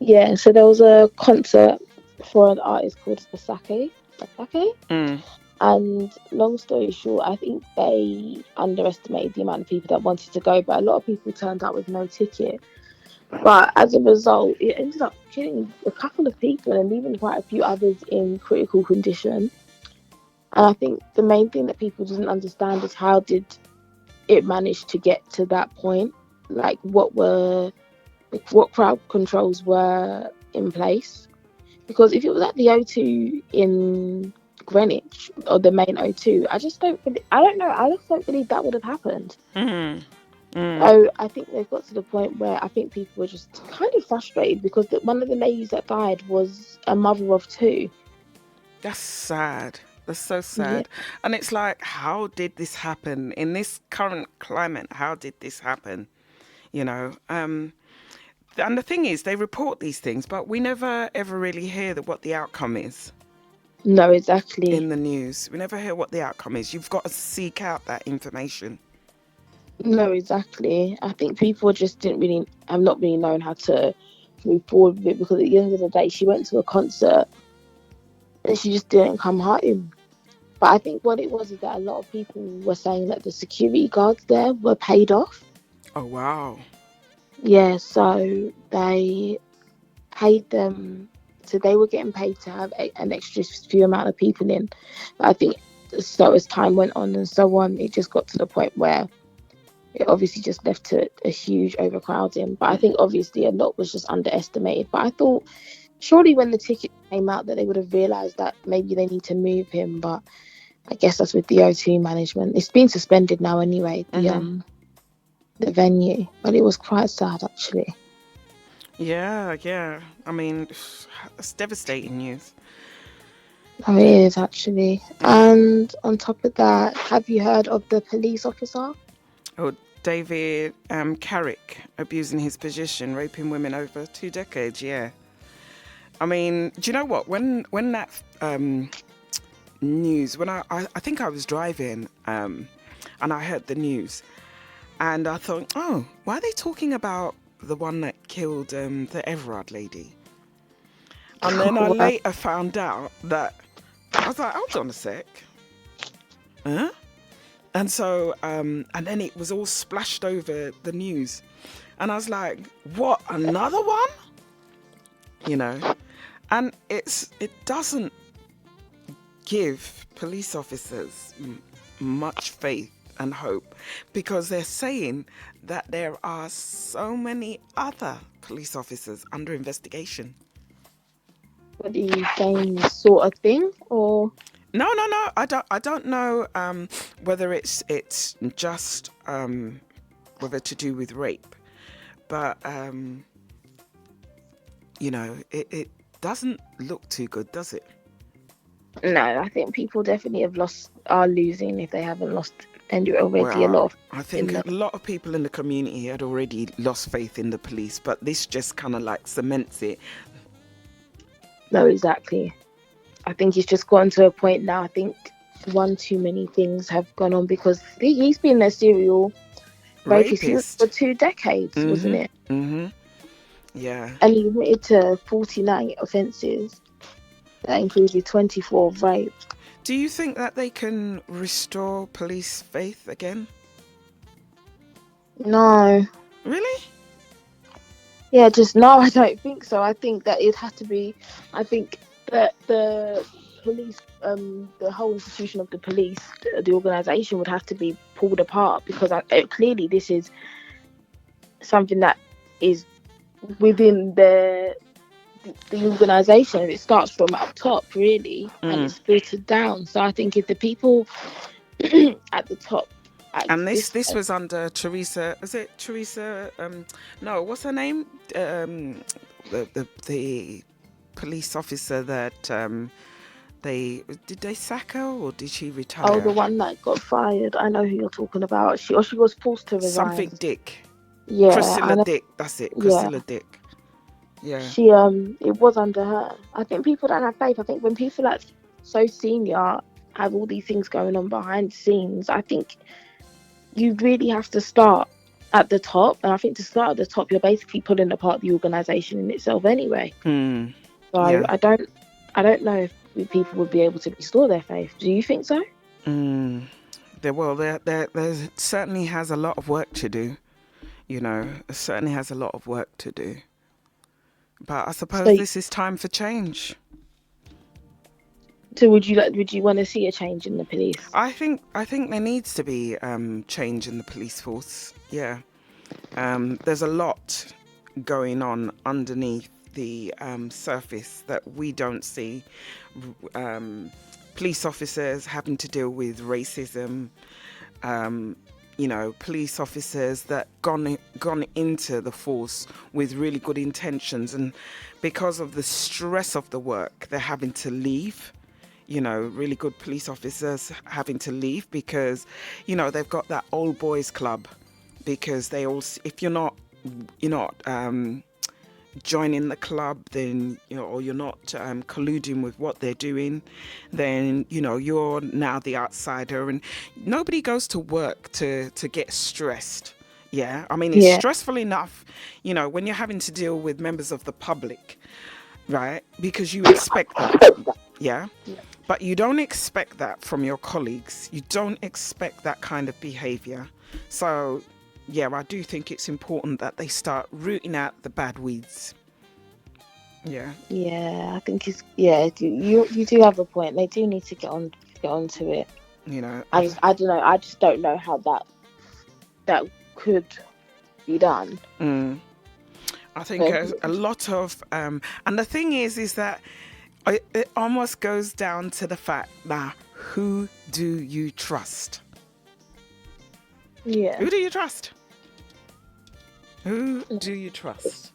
Yeah, so there was a concert for an artist called Asake. Mm. And long story short, I think they underestimated the amount of people that wanted to go, but a lot of people turned up with no ticket. But as a result, it ended up killing a couple of people and leaving quite a few others in critical condition. And I think the main thing that people didn't understand is how did it manage to get to that point? Like what crowd controls were in place? Because if it was at the O2 in Greenwich or the main O2, I don't know, I just don't believe that would have happened. Mm. Mm. So I think they've got to the point where I think people were just kind of frustrated because one of the ladies that died was a mother of two. That's sad. That's so Yeah. sad. And it's like, how did this happen in this current climate? How did this happen? You know, and the thing is, they report these things, but we never ever really hear what the outcome is No, exactly. in the news. We never hear what the outcome is. You've got to seek out that information. No, exactly. I think people just have not really known how to move forward with it because at the end of the day, she went to a concert and she just didn't come home. But I think what it was is that a lot of people were saying that the security guards there were paid off. Oh, wow. Yeah, so they paid them, so they were getting paid to have an extra few amount of people in. But I think so as time went on and so on, it just got to the point where it obviously just left to a huge overcrowding. But I think obviously a lot was just underestimated. But I thought surely when the ticket came out that they would have realised that maybe they need to move him. But I guess that's with the O2 management. It's been suspended now anyway, the venue. But it was quite sad actually. Yeah, yeah. I mean, it's devastating news. Oh, it is actually. And on top of that, have you heard of the police officer? Oh, David Carrick abusing his position, raping women over 2 decades. Yeah. I mean, do you know what? When that news, when I think I was driving and I heard the news, and I thought, oh, why are they talking about the one that killed the Everard lady? And then I later found out that I was like, hold on a sec. Huh? And so, and then it was all splashed over the news. And I was like, what, another one? You know? And it doesn't give police officers much faith and hope because they're saying that there are so many other police officers under investigation. What are you saying, sort of thing, or? No. I don't know whether it's just whether to do with rape, but you know, it doesn't look too good, does it? No, I think people definitely are losing if they haven't lost already. Well, I think a lot of people in the community had already lost faith in the police, but this just kind of like cements it. No, exactly. I think it's just gotten to a point now. I think one too many things have gone on because he's been a serial rapist for 2 decades, wasn't it? Mm-hmm. Yeah. And he admitted to 49 offences. That included 24 of rape. Do you think that they can restore police faith again? No. Really? Yeah, just no, I don't think so. I think that it has to be, I think that the police, the whole institution of the police, the organisation would have to be pulled apart because clearly this is something that is within the organisation. It starts from up top, really, and it's filtered down. So I think if the people at the top... And this was under Teresa. Was it Teresa? No, what's her name? The police officer that did they sack her or did she retire? Oh, the one that got fired. I know who you're talking about. She was forced to resign. Something Dick. Yeah, Priscilla Dick. That's it. Priscilla Dick. Yeah. it was under her. I think people don't have faith. I think when people like so senior have all these things going on behind the scenes, I think you really have to start at the top. And I think to start at the top, you're basically pulling apart the organisation in itself anyway. Mm. So Yeah. I don't know if people would be able to restore their faith. Do you think so? Mm. There certainly has a lot of work to do. You know, it certainly has a lot of work to do. But I suppose So, this is time for change. so would you want to see a change in the police? I think there needs to be change in the police force. Yeah. There's a lot going on underneath the surface that we don't see. Police officers having to deal with racism. You know, police officers that gone into the force with really good intentions, and because of the stress of the work, they're having to leave. You know, really good police officers having to leave because, you know, they've got that old boys club, because they all, if you're not joining the club, then, you know, or you're not colluding with what they're doing, then, you know, you're now the outsider, and nobody goes to work to get stressed. Yeah, I mean, it's Yeah. stressful enough, you know, when you're having to deal with members of the public, right? Because you expect that. Yeah. But you don't expect that from your colleagues. You don't expect that kind of behavior. So, yeah, I do think it's important that they start rooting out the bad weeds. Yeah. Yeah, I think you do have a point. They do need to get onto it. You know, I don't know. I just don't know how that could be done. I think a lot of, and the thing is that it almost goes down to the fact that who do you trust? Yeah. Who do you trust? Who do you trust?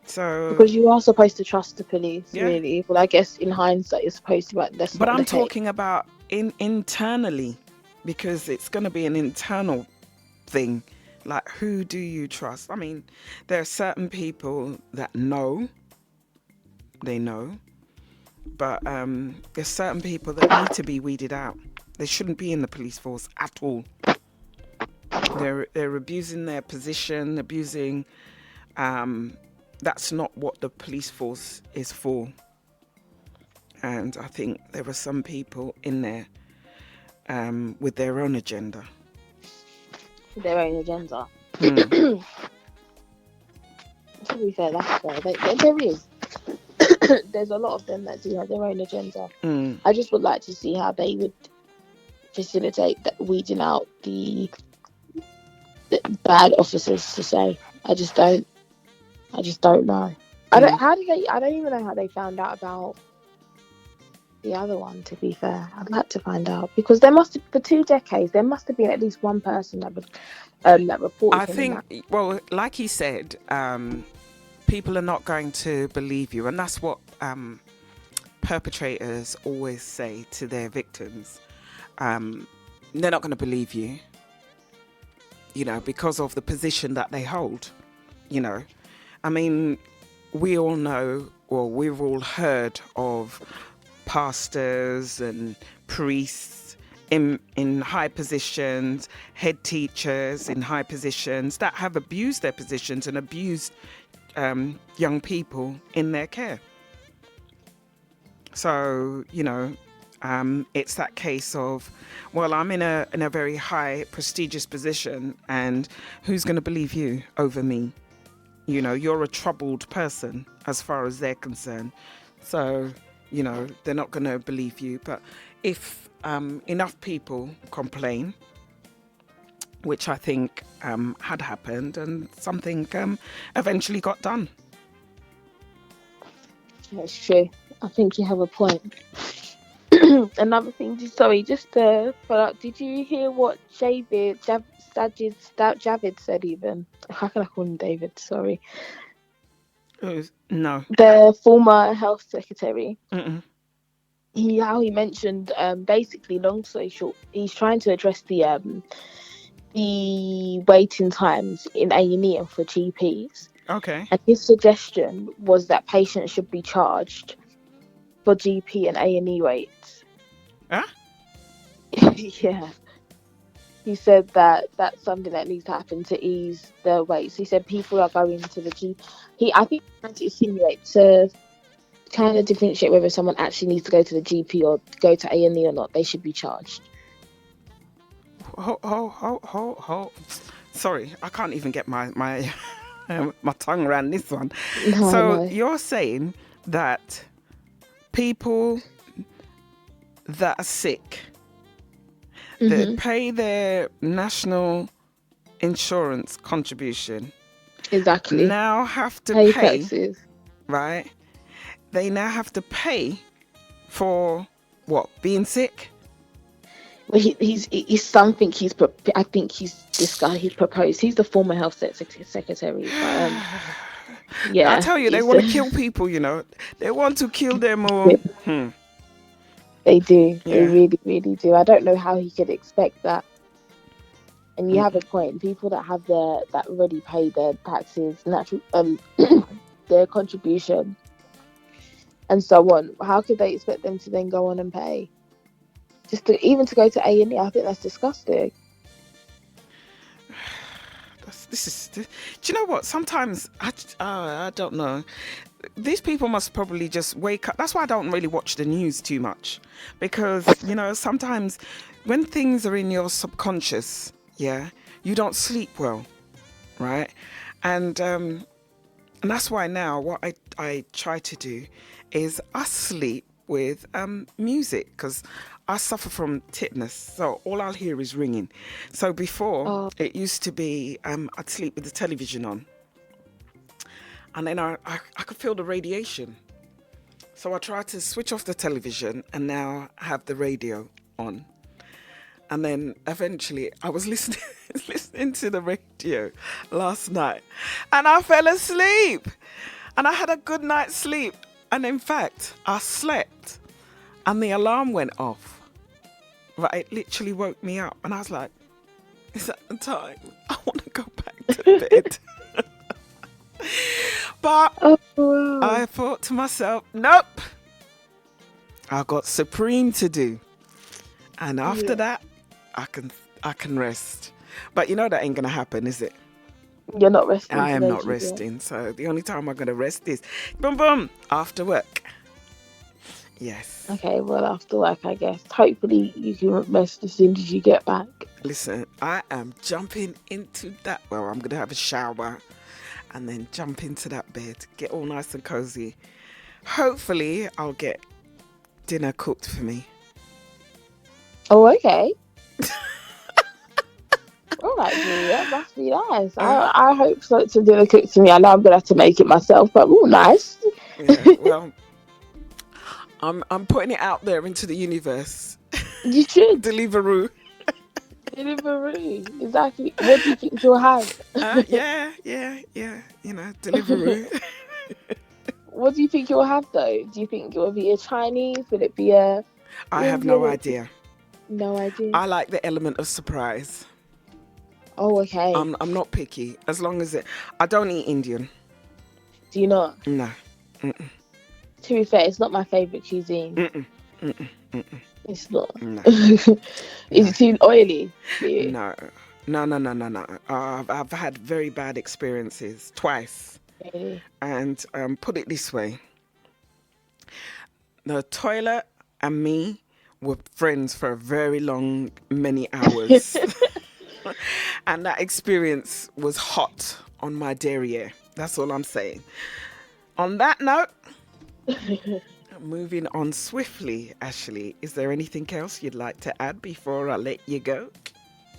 So, Because you are supposed to trust the police, Yeah. really. Well, I guess in hindsight, you're supposed to, but that's but not I'm the case. talking about internally, because it's going to be an internal thing. Like, who do you trust? I mean, there are certain people that know, they know, but there's certain people that need to be weeded out. They shouldn't be in the police force at all. They're abusing their position, abusing. That's not what the police force is for. And I think there are some people in there with their own agenda. Their own agenda. Mm. To be fair, that's fair. There is. There's a lot of them that do have their own agenda. Mm. I just would like to see how they would facilitate weeding out the bad officers, to say. I just don't know. I don't even know how they found out about the other one, to be fair. I'd like to find out, because for 2 decades there must have been at least one person that reported I him think, in well, like he said, people are not going to believe you. And that's what perpetrators always say to their victims. They're not going to believe you, you know, because of the position that they hold, you know. I mean, we all know, or we've all heard of pastors and priests in high positions, head teachers in high positions that have abused their positions and abused young people in their care. So, you know, it's that case of, well, I'm in a very high prestigious position, and who's going to believe you over me? You know, you're a troubled person as far as they're concerned. So, you know, they're not going to believe you. But if enough people complain, which I think had happened, and something eventually got done. That's true. I think you have a point. Another thing, just to follow up, did you hear what Javid said even? How can I call him David? Sorry. No. The former health secretary. Mm-mm. How he mentioned, basically, long story short, he's trying to address the waiting times in A&E and for GPs. Okay. and his suggestion was that patients should be charged for GP and A&E rates. Huh? Yeah, he said that that's something that needs to happen to ease the waits. He said people are going to the GP. I think he's trying to insinuate to kind of differentiate whether someone actually needs to go to the GP or go to A&E or not. They should be charged. Ho. Sorry, I can't even get my my tongue around this one. No, I So know. you're saying that people that are sick, that Mhm. pay their national insurance contribution, Exactly. now have to Pay pay, taxes. right? They now have to pay for what? Being sick? Well, he's something I think he's this guy he's proposed. He's the former health secretary, but yeah, I tell you, they it's want to kill people, you know. They want to kill them all. they do. They Yeah. really, really do. I don't know how he could expect that. And you have a point. People that have that already paid their taxes, natural their contribution, and so on. How could they expect them to then go on and pay? Even to go to A&E, I think that's disgusting. Do you know what? Sometimes I don't know. These people must probably just wake up. That's why I don't really watch the news too much, because you know sometimes when things are in your subconscious, yeah, you don't sleep well, right? And that's why now what I try to do is I sleep with music, because I suffer from tinnitus, so all I'll hear is ringing. So before, it used to be I'd sleep with the television on, and then I could feel the radiation. So I tried to switch off the television and now have the radio on. And then eventually I was listening to the radio last night, and I fell asleep. And I had a good night's sleep. And in fact, I slept and the alarm went off. Right, it literally woke me up, and I was like, is that the time? I want to go back to bed. But I thought to myself, nope, I've got supreme to do. And after that, I can rest. But you know that ain't going to happen, is it? You're not resting. I am today, not Juliet. resting. So the only time I'm going to rest is boom, boom, after work. Yes. Okay, well, after work, I guess. Hopefully, you can rest as soon as you get back. Listen, I am jumping into that. Well, I'm going to have a shower and then jump into that bed, get all nice and cozy. Hopefully, I'll get dinner cooked for me. Oh, okay. All right, Juliet, must be nice. I hope so. To dinner cooked to me. I know I'm gonna have to make it myself, but nice. Yeah, well, I'm putting it out there into the universe. You should. Deliveroo. Delivery. Exactly. What do you think you'll have? Yeah. You know, Deliveroo. What do you think you'll have though? Do you think it will be a Chinese? Will it be a? I have no idea. No idea. I like the element of surprise. Oh, okay. I'm not picky, as long as I don't eat Indian. Do you not? No. To be fair, it's not my favorite cuisine. It's not. No. Is it too oily? No. I've had very bad experiences twice. Really? And put it this way. The toilet and me were friends for a very many hours. And that experience was hot on my derriere. That's all I'm saying. On that note, moving on swiftly, Ashleigh, is there anything else you'd like to add before I let you go?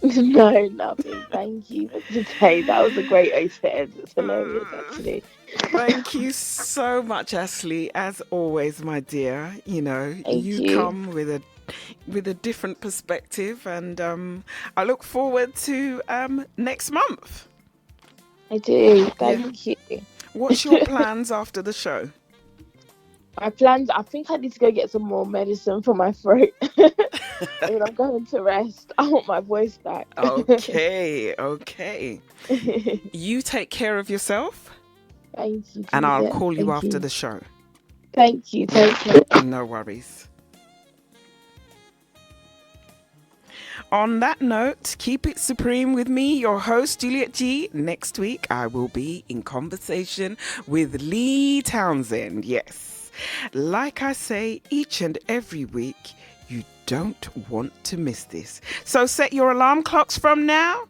No, nothing. Thank you for today. That was a great way to end. It's hilarious, actually. Thank you so much, Ashleigh. As always, my dear. You know, you come with a different perspective, and I look forward to next month. I do. Thank you. What's your plans after the show? My plans, I think I need to go get some more medicine for my throat. And I'm going to rest. I want my voice back. Okay. You take care of yourself. Thank you, And I'll Juliet. call you Thank after you. the show. Thank you. Take care. No worries. On that note, keep it supreme with me, your host, Juliet G. Next week, I will be in conversation with Lee Townsend. Yes. Like I say each and every week, you don't want to miss this. So set your alarm clocks from now,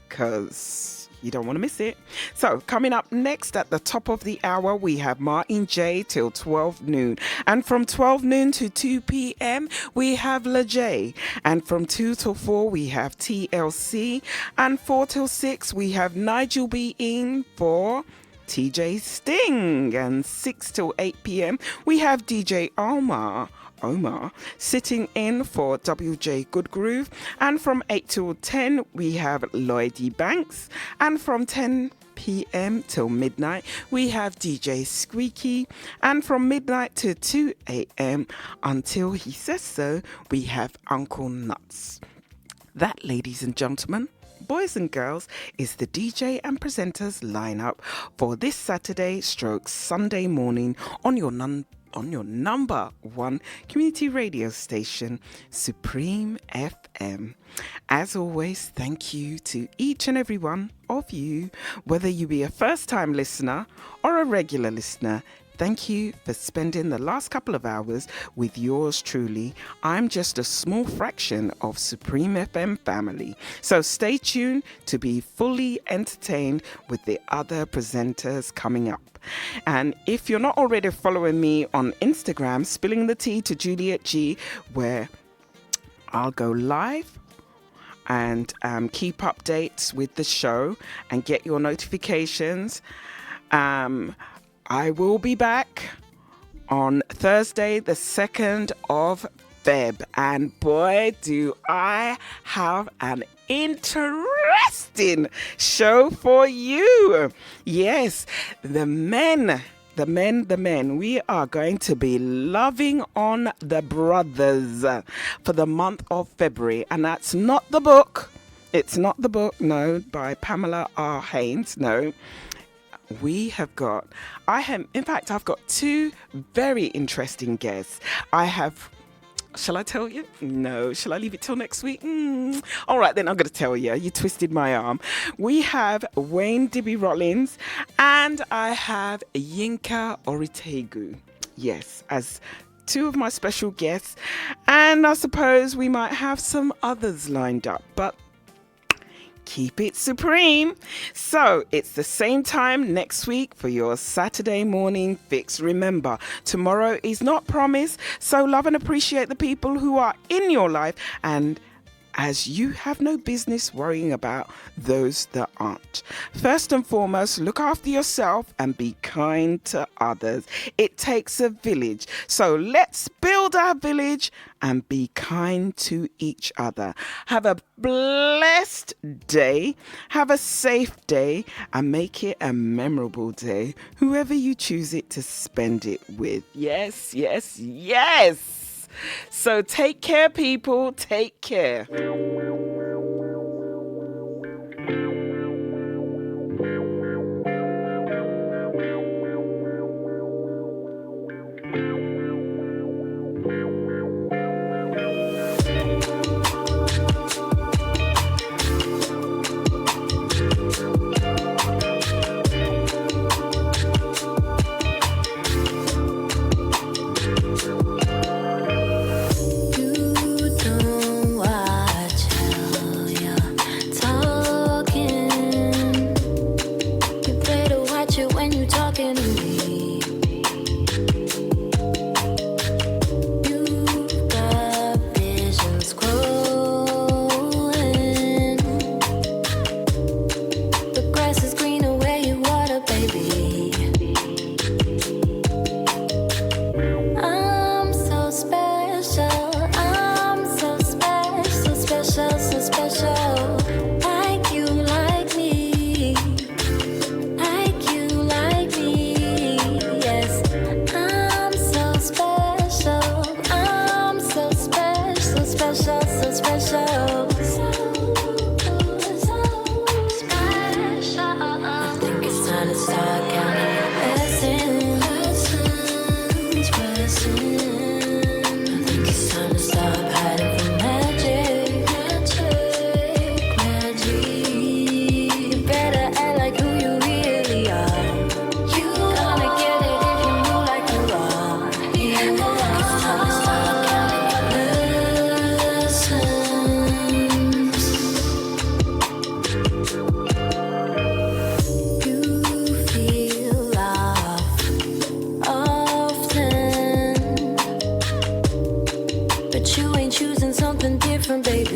because you don't want to miss it. So coming up next at the top of the hour, we have Martin J till 12 noon. And from 12 noon to 2 p.m., we have LaJ. And from 2 till 4, we have TLC. And 4 till 6, we have Nigel B. in for TJ Sting. And 6 till 8 p.m., we have DJ Omar sitting in for WJ Goodgroove, and from 8 till 10 we have Lloydie Banks, and from 10 p.m. till midnight we have DJ Squeaky, and from midnight to 2 a.m. until he says so we have Uncle Nuts. That, ladies and gentlemen, boys and girls, is the DJ and presenters lineup for this Saturday stroke Sunday morning on your number one community radio station, Supreme FM. As always, thank you to each and every one of you, whether you be a first-time listener or a regular listener. Thank you for spending the last couple of hours with yours truly. I'm just a small fraction of Supreme FM family. So stay tuned to be fully entertained with the other presenters coming up. And if you're not already following me on Instagram, Spilling the Tea to Juliet G, where I'll go live and keep updates with the show and get your notifications. I will be back on Thursday, the 2nd of Feb. And boy, do I have an interesting show for you. Yes, the men. We are going to be loving on the brothers for the month of February. And that's not the book. It's not the book, no, by Pamela R. Haynes, no. I've got two very interesting guests. Shall I tell you? No. Shall I leave it till next week? All right, then I'm going to tell you. You twisted my arm. We have Wayne Dibby Rollins and I have Yinka Oritegu. Yes, as two of my special guests. And I suppose we might have some others lined up, but keep it supreme. So it's the same time next week for your Saturday morning fix. Remember, tomorrow is not promised, so love and appreciate the people who are in your life, and as you have no business worrying about those that aren't. First and foremost, look after yourself and be kind to others. It takes a village. So let's build our village and be kind to each other. Have a blessed day. Have a safe day and make it a memorable day, whoever you choose it to spend it with. Yes, yes, yes. So take care, people. Take care. You don't watch But you ain't choosing something different, baby.